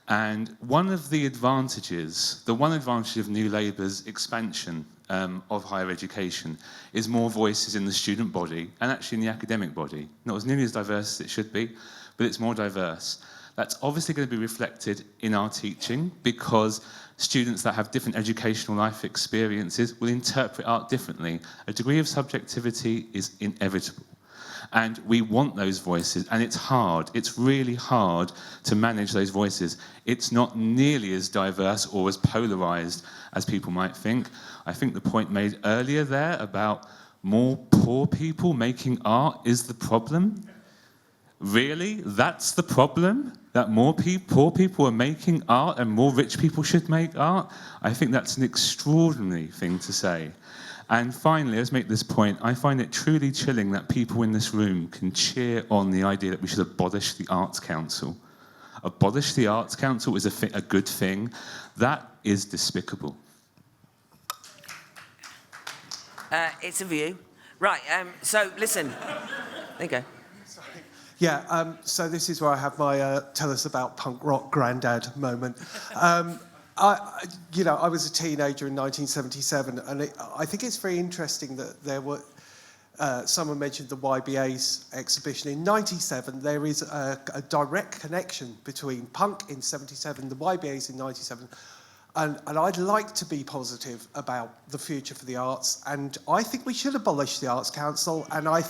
And one of the advantages, the one advantage of New Labour's expansion of higher education is more voices in the student body and actually in the academic body. Not as nearly as diverse as it should be, but it's more diverse. That's obviously going to be reflected in our teaching because students that have different educational life experiences will interpret art differently. A degree of subjectivity is inevitable. And we want those voices, and it's hard. It's really hard to manage those voices. It's not nearly as diverse or as polarized as people might think. I think the point made earlier there about more poor people making art is the problem. Really? That's the problem? That more poor people are making art and more rich people should make art? I think that's an extraordinary thing to say. And finally, let's make this point. I find it truly chilling that people in this room can cheer on the idea that we should abolish the Arts Council. Abolish the Arts Council is a good thing. That is despicable. It's a view. Right, so listen. There you go. Yeah, so this is where I have my tell us about punk rock granddad moment. I was a teenager in 1977, and I think it's very interesting that there were, someone mentioned the YBA's exhibition. In 97, there is a direct connection between punk in 77, the YBA's in 97, and I'd like to be positive about the future for the arts, and I think we should abolish the Arts Council, and I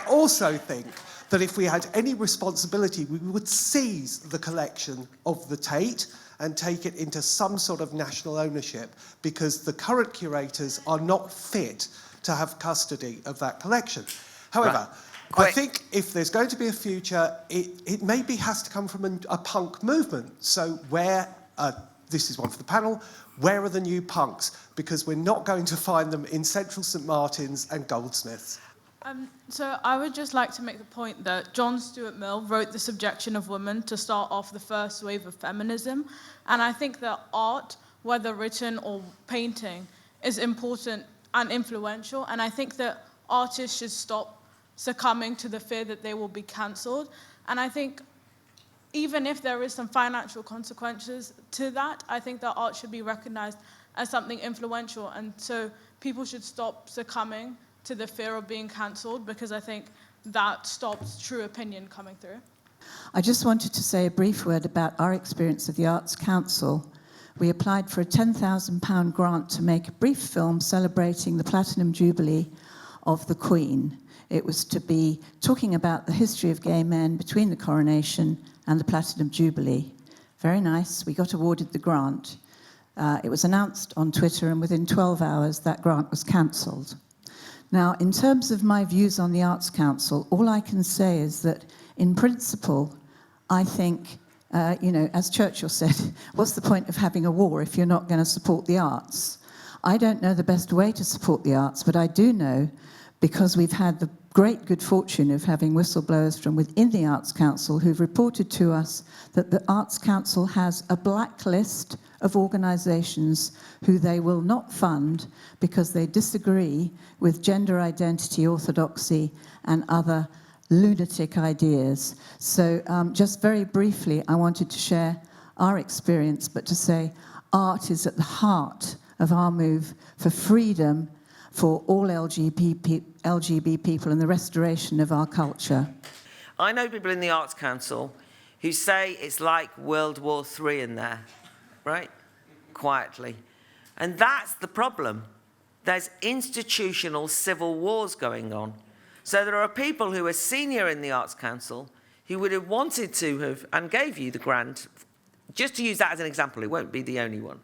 also think that if we had any responsibility, we would seize the collection of the Tate and take it into some sort of national ownership, because the current curators are not fit to have custody of that collection. However, I think if there's going to be a future, it maybe has to come from a punk movement. So this is one for the panel, where are the new punks? Because we're not going to find them in Central St Martin's and Goldsmiths. So I would just like to make the point that John Stuart Mill wrote The Subjection of Woman to start off the first wave of feminism. And I think that art, whether written or painting, is important and influential. And I think that artists should stop succumbing to the fear that they will be cancelled. And I think even if there is some financial consequences to that, I think that art should be recognised as something influential. And so people should stop succumbing to the fear of being cancelled, because I think that stops true opinion coming through. I just wanted to say a brief word about our experience of the Arts Council. We applied for a £10,000 grant to make a brief film celebrating the Platinum Jubilee of the Queen. It was to be talking about the history of gay men between the coronation and the Platinum Jubilee. Very nice. We got awarded the grant. It was announced on Twitter, and within 12 hours, that grant was cancelled. Now, in terms of my views on the Arts Council, all I can say is that, in principle, I think, as Churchill said, what's the point of having a war if you're not going to support the arts? I don't know the best way to support the arts, but I do know, because we've had the great good fortune of having whistleblowers from within the Arts Council who've reported to us that the Arts Council has a blacklist of organisations who they will not fund because they disagree with gender identity, orthodoxy, and other lunatic ideas. So just very briefly, I wanted to share our experience, but to say art is at the heart of our move for freedom for all LGBT people and the restoration of our culture. I know people in the Arts Council who say it's like World War III in there, right? Quietly. And that's the problem. There's institutional civil wars going on. So there are people who are senior in the Arts Council who would have wanted to have and gave you the grant. Just to use that as an example, it won't be the only one.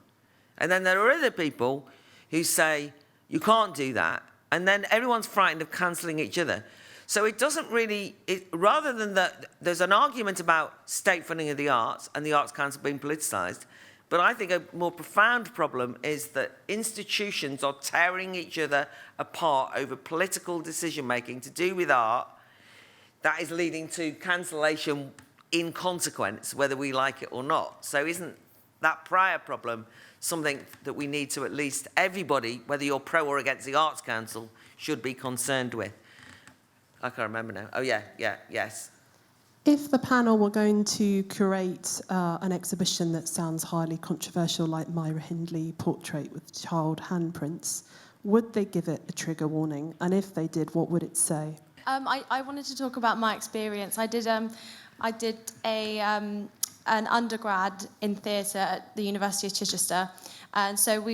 And then there are other people who say, you can't do that. And then everyone's frightened of cancelling each other. So it doesn't really, rather than that, there's an argument about state funding of the arts and the Arts Council being politicised, but I think a more profound problem is that institutions are tearing each other apart over political decision-making to do with art that is leading to cancellation in consequence, whether we like it or not. So isn't that prior problem something that we need to at least everybody, whether you're pro or against the Arts Council, should be concerned with? I can't remember now. Oh, yes. If the panel were going to curate an exhibition that sounds highly controversial, like Myra Hindley portrait with child handprints, would they give it a trigger warning? And if they did, what would it say? I wanted to talk about my experience. I did an undergrad in theatre at the University of Chichester, and so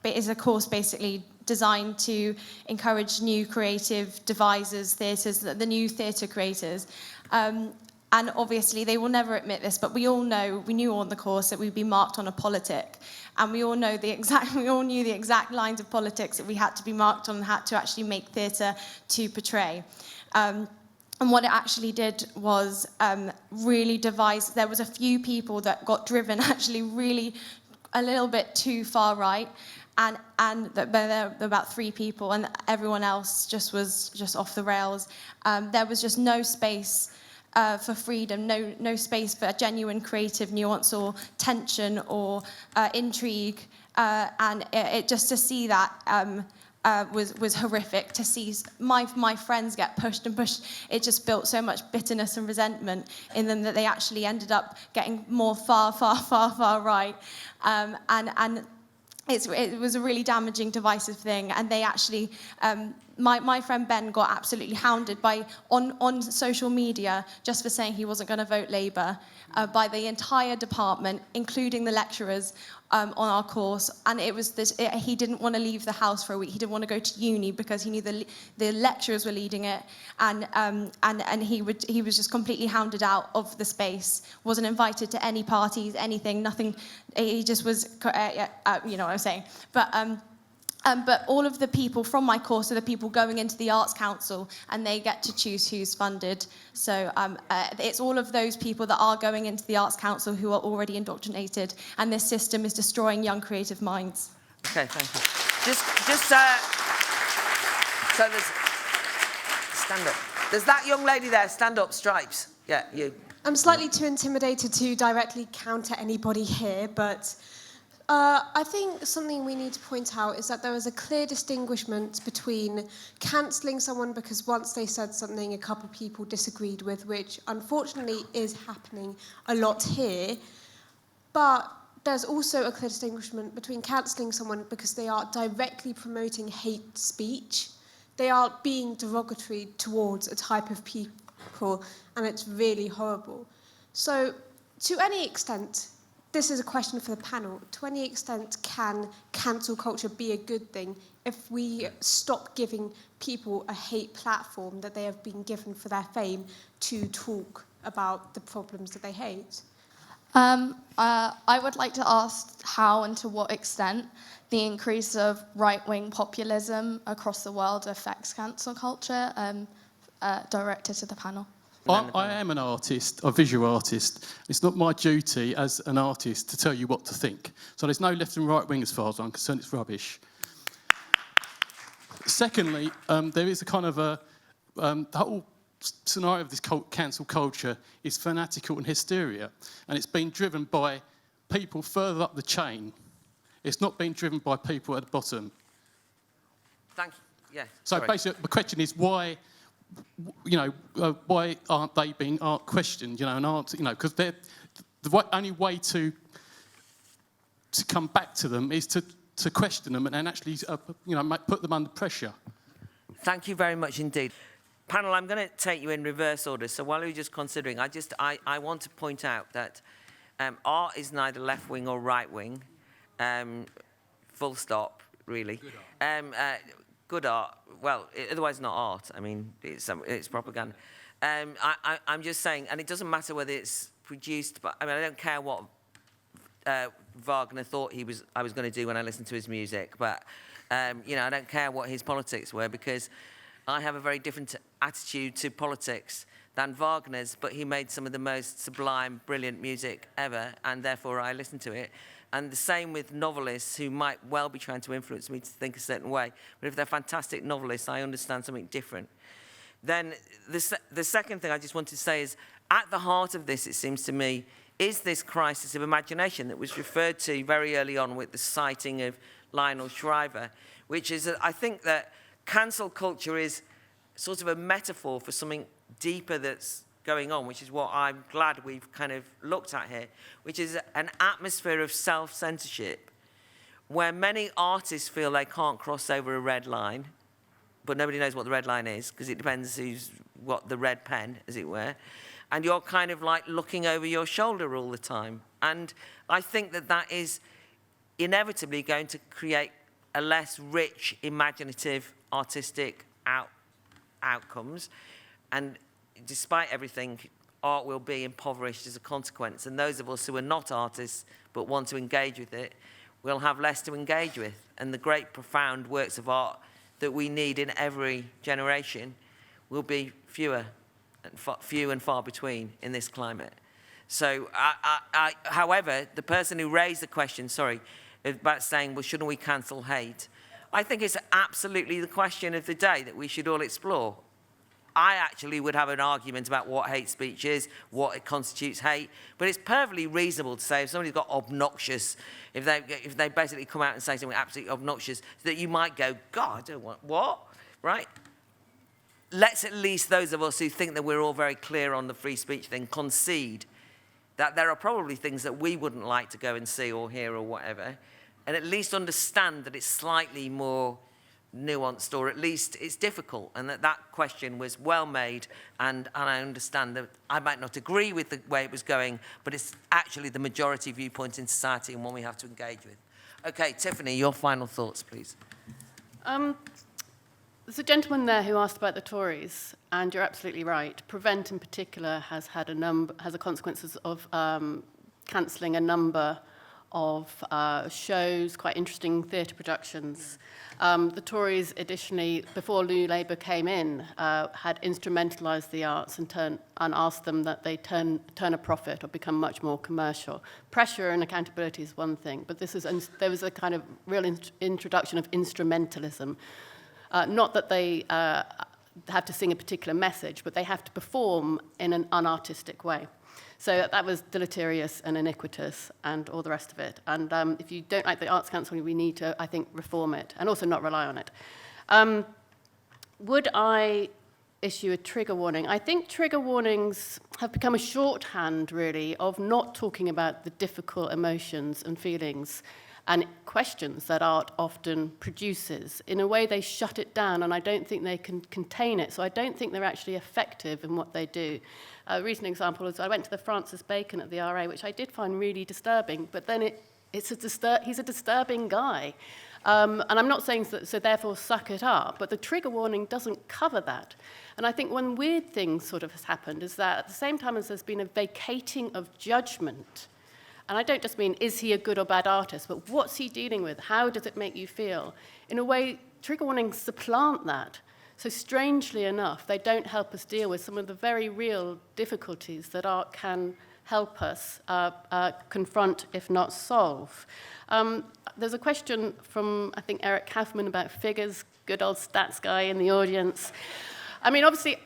it's a course basically designed to encourage new creative devisers, theatres, the new theatre creators. And obviously they will never admit this, but we knew on the course that we'd be marked on a politic, and we all knew the exact lines of politics that we had to be marked on and had to actually make theatre to portray. And what it actually did was really devise. There was a few people that got driven actually really a little bit too far right, and there were about 3 people, and everyone else was just off the rails. There was just no space for freedom, no space for genuine creative nuance or tension or intrigue, and it just to see that. Was horrific. To see my friends get pushed and pushed, it just built so much bitterness and resentment in them that they actually ended up getting more far right, and it was a really damaging, divisive thing. And they actually, my friend Ben got absolutely hounded on social media just for saying he wasn't going to vote Labour by the entire department, including the lecturers on our course. And it was he didn't want to leave the house for a week. He didn't want to go to uni because he knew the lecturers were leading it, and he was just completely hounded out of the space. Wasn't invited to any parties, anything, nothing. He just was, you know what I'm saying. But all of the people from my course are the people going into the Arts Council, and they get to choose who's funded. So it's all of those people that are going into the Arts Council who are already indoctrinated, and this system is destroying young creative minds. Okay, thank you. So stand up. There's that young lady there. Stand up, Stripes. Yeah, you. I'm slightly too intimidated to directly counter anybody here, but I think something we need to point out is that there is a clear distinguishment between cancelling someone because once they said something a couple of people disagreed with, which unfortunately is happening a lot here, but there's also a clear distinguishment between cancelling someone because they are directly promoting hate speech. They are being derogatory towards a type of people, and it's really horrible. So, to any extent, this is a question for the panel. To any extent, can cancel culture be a good thing if we stop giving people a hate platform that they have been given for their fame to talk about the problems that they hate? I would like to ask how and to what extent the increase of right-wing populism across the world affects cancel culture, directed to the panel. I am an artist, a visual artist. It's not my duty as an artist to tell you what to think. So there's no left and right wing as far as I'm concerned. It's rubbish. Secondly, there is a kind of the whole scenario of this cancel culture is fanatical and hysteria, and it's been driven by people further up the chain. It's not being driven by people at the bottom. Thank you. Yeah. So sorry. basically, the question is why. Why aren't they being questioned? And aren't because they're the only way to come back to them is to question them and actually put them under pressure. Thank you very much indeed. Panel, I'm going to take you in reverse order. So while you're just considering, I want to point out that art is neither left wing or right wing. Full stop. Really. Good art. Good art. Well, otherwise not art. I mean, it's propaganda. I'm just saying, and it doesn't matter whether it's produced, but I mean, I don't care what Wagner thought I was going to do when I listened to his music, but you know, I don't care what his politics were, because I have a very different attitude to politics than Wagner's, but he made some of the most sublime, brilliant music ever, and therefore I listen to it. And the same with novelists who might well be trying to influence me to think a certain way, but if they're fantastic novelists, I understand something different. Then the second thing I just wanted to say is, at the heart of this, it seems to me, is this crisis of imagination that was referred to very early on with the citing of Lionel Shriver, which is that I think that cancel culture is sort of a metaphor for something deeper that's going on, which is what I'm glad we've kind of looked at here, which is an atmosphere of self-censorship where many artists feel they can't cross over a red line, but nobody knows what the red line is, because it depends who's what the red pen, as it were. And you're kind of like looking over your shoulder all the time. And I think that that is inevitably going to create a less rich, imaginative, artistic outcomes. And despite everything, art will be impoverished as a consequence. And those of us who are not artists but want to engage with it will have less to engage with. And the great, profound works of art that we need in every generation will be few and far between in this climate. So, however, the person who raised the question, about saying, well, shouldn't we cancel hate? I think it's absolutely the question of the day that we should all explore. I actually would have an argument about what hate speech is, what it constitutes hate, but it's perfectly reasonable to say if somebody's got obnoxious, if they basically come out and say something absolutely obnoxious, that you might go, God, I don't want, what? Right? Let's at least, those of us who think that we're all very clear on the free speech thing, concede that there are probably things that we wouldn't like to go and see or hear or whatever, and at least understand that it's slightly more nuanced, or at least it's difficult, and that question was well made, and I understand that I might not agree with the way it was going, but it's actually the majority viewpoint in society and one we have to engage with. Okay, Tiffany, your final thoughts, please. There's a gentleman there who asked about the Tories, and you're absolutely right. Prevent, in particular, has a consequences of cancelling a number of shows, quite interesting theatre productions. The Tories, additionally, before New Labour came in, had instrumentalised the arts and asked them that they turn a profit or become much more commercial. Pressure and accountability is one thing, but there was a kind of real introduction of instrumentalism. Not that they have to sing a particular message, but they have to perform in an unartistic way. So that was deleterious and iniquitous and all the rest of it. And if you don't like the Arts Council, we need to, I think, reform it and also not rely on it. Would I issue a trigger warning? I think trigger warnings have become a shorthand, really, of not talking about the difficult emotions and feelings and questions that art often produces. In a way, they shut it down, and I don't think they can contain it, so I don't think they're actually effective in what they do. A recent example is I went to the Francis Bacon at the RA, which I did find really disturbing, but then he's a disturbing guy. And I'm not saying so therefore suck it up, but the trigger warning doesn't cover that. And I think one weird thing sort of has happened is that at the same time as there's been a vacating of judgment, and I don't just mean, is he a good or bad artist, but what's he dealing with? How does it make you feel? In a way, trigger warnings supplant that. So strangely enough, they don't help us deal with some of the very real difficulties that art can help us confront, if not solve. There's a question from, I think, Eric Kaufman about figures, good old stats guy in the audience. I mean, obviously,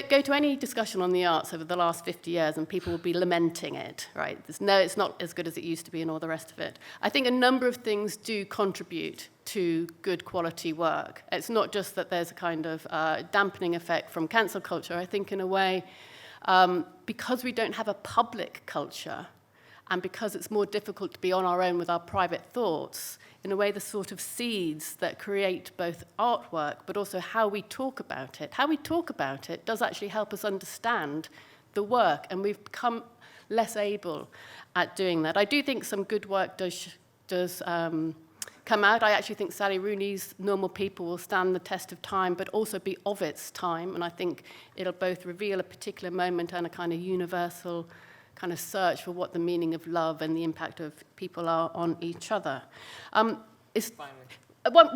go to any discussion on the arts over the last 50 years and people will be lamenting it, right? It's not as good as it used to be and all the rest of it. I think a number of things do contribute to good quality work. It's not just that there's a kind of dampening effect from cancel culture. I think in a way, because we don't have a public culture and because it's more difficult to be on our own with our private thoughts, in a way, the sort of seeds that create both artwork, but also how we talk about it. How we talk about it does actually help us understand the work, and we've become less able at doing that. I do think some good work does come out. I actually think Sally Rooney's Normal People will stand the test of time, but also be of its time. And I think it'll both reveal a particular moment and a kind of universal kind of search for what the meaning of love and the impact of people are on each other. One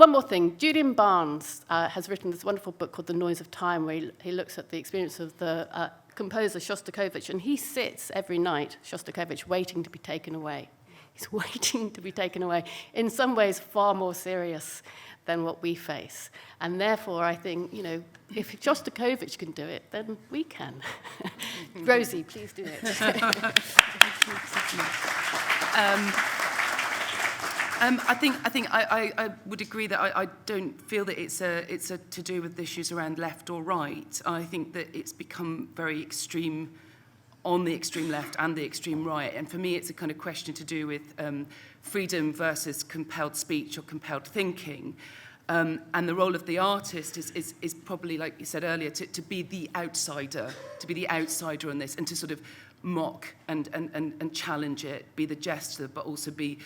more thing. Julian Barnes has written this wonderful book called The Noise of Time, where he looks at the experience of the composer Shostakovich, and he sits every night, Shostakovich, waiting to be taken away. He's waiting to be taken away, in some ways far more serious than what we face. And therefore, I think, you know, if Shostakovich can do it, then we can. Rosie, please do it. I would agree that I don't feel that it's a to do with issues around left or right. I think that it's become very extreme on the extreme left and the extreme right. And for me, it's a kind of question to do with freedom versus compelled speech or compelled thinking. And the role of the artist is probably, like you said earlier, to be the outsider on this, and to sort of mock and challenge it, be the jester, but also be,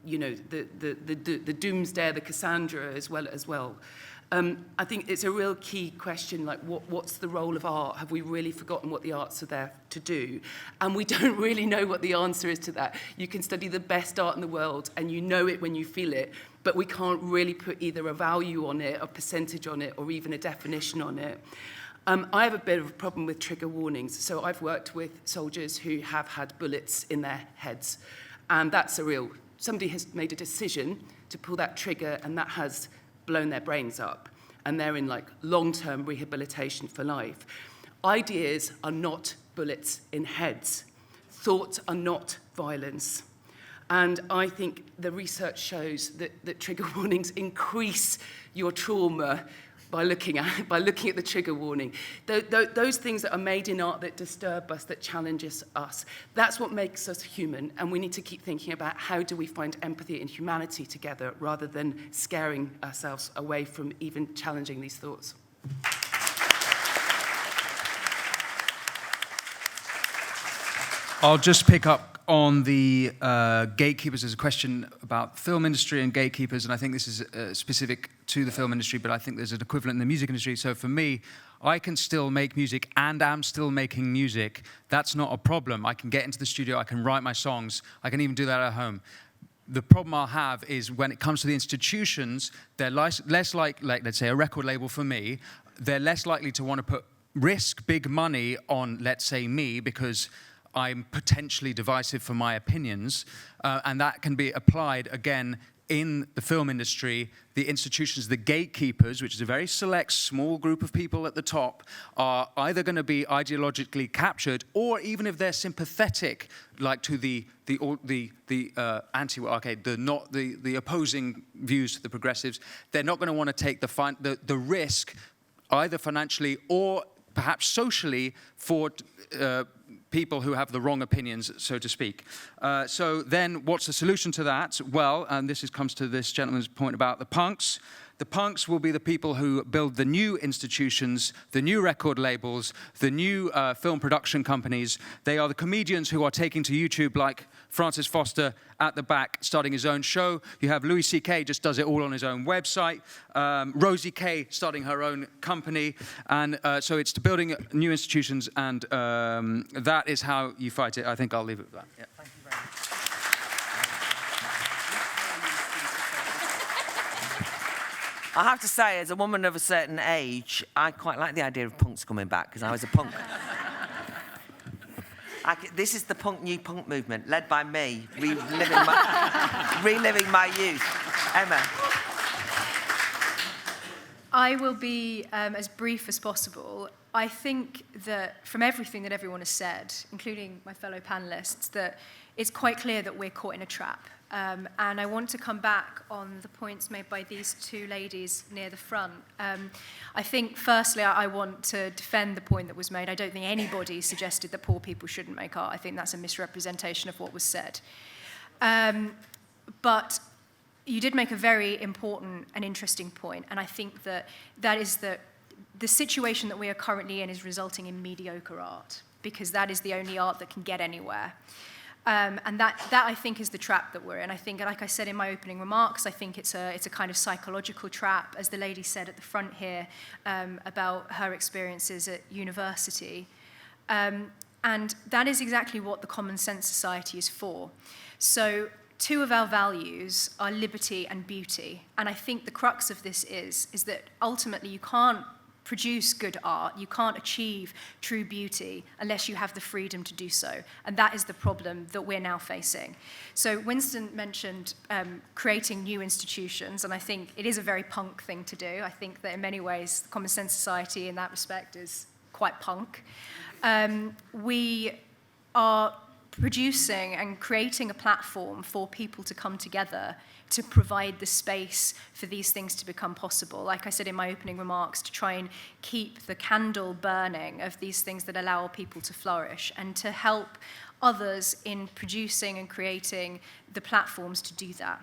you know, the doomsday, the Cassandra as well. I think it's a real key question, like what's the role of art? Have we really forgotten what the arts are there to do? And we don't really know what the answer is to that. You can study the best art in the world and you know it when you feel it, but we can't really put either a value on it, a percentage on it, or even a definition on it. I have a bit of a problem with trigger warnings. So I've worked with soldiers who have had bullets in their heads. And that's somebody has made a decision to pull that trigger, and that has blown their brains up. And they're in like long-term rehabilitation for life. Ideas are not bullets in heads. Thoughts are not violence. And I think the research shows that trigger warnings increase your trauma by looking at the trigger warning. Those things that are made in art that disturb us, that challenges us, that's what makes us human. And we need to keep thinking about how do we find empathy and humanity together rather than scaring ourselves away from even challenging these thoughts. I'll just pick up on the gatekeepers. There's a question about film industry and gatekeepers, and I think this is specific to the film industry, but I think there's an equivalent in the music industry. So for me, I can still make music and am still making music. That's not a problem. I can get into the studio, I can write my songs, I can even do that at home. The problem I'll have is when it comes to the institutions, they're less like, let's say, a record label for me, they're less likely to want to risk big money on, let's say, me, because I'm potentially divisive for my opinions, and that can be applied, again, in the film industry. The institutions, the gatekeepers, which is a very select, small group of people at the top, are either going to be ideologically captured, or even if they're sympathetic, like to the opposing views to the progressives, they're not going to want to take the risk, either financially or perhaps socially, for people who have the wrong opinions, so to speak. So then what's the solution to that? Well, and this comes to this gentleman's point about the punks. The punks will be the people who build the new institutions, the new record labels, the new film production companies. They are the comedians who are taking to YouTube, like Francis Foster at the back, starting his own show. You have Louis C.K. just does it all on his own website. Rosie K. starting her own company. And so it's to building new institutions, and that is how you fight it. I think I'll leave it at that. Yeah. Thank you very much. I have to say, as a woman of a certain age, I quite like the idea of punks coming back, because I was a punk. This is the new punk movement, led by me, reliving my youth. Emma. I will be as brief as possible. I think that from everything that everyone has said, including my fellow panelists, that it's quite clear that we're caught in a trap. And I want to come back on the points made by these two ladies near the front. I think, firstly, I want to defend the point that was made. I don't think anybody suggested that poor people shouldn't make art. I think that's a misrepresentation of what was said. But you did make a very important and interesting point, and I think that is that the situation that we are currently in is resulting in mediocre art, because that is the only art that can get anywhere. And that I think is the trap that we're in. I think, like I said in my opening remarks, I think it's a kind of psychological trap, as the lady said at the front here, about her experiences at university. And that is exactly what the Common Sense Society is for. So 2 of our values are liberty and beauty. And I think the crux of this is that ultimately you can't produce good art, you can't achieve true beauty unless you have the freedom to do so. And that is the problem that we're now facing. So Winston mentioned creating new institutions, and I think it is a very punk thing to do. I think that in many ways, the Common Sense Society in that respect is quite punk. We are producing and creating a platform for people to come together to provide the space for these things to become possible. Like I said in my opening remarks, to try and keep the candle burning of these things that allow people to flourish, and to help others in producing and creating the platforms to do that.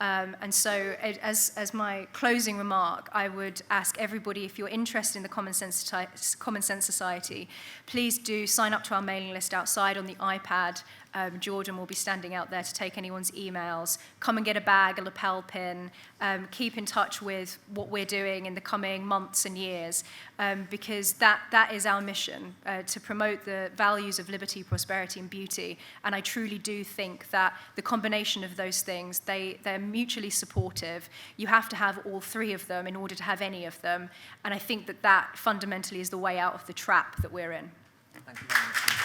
And so as my closing remark, I would ask everybody, if you're interested in the Common Sense Society, please do sign up to our mailing list outside on the iPad. Jordan will be standing out there to take anyone's emails. Come and get a bag, a lapel pin. Keep in touch with what we're doing in the coming months and years, because that is our mission, to promote the values of liberty, prosperity, and beauty. And I truly do think that the combination of those things, they're mutually supportive. You have to have all 3 of them in order to have any of them. And I think that fundamentally is the way out of the trap that we're in. Thank you very much.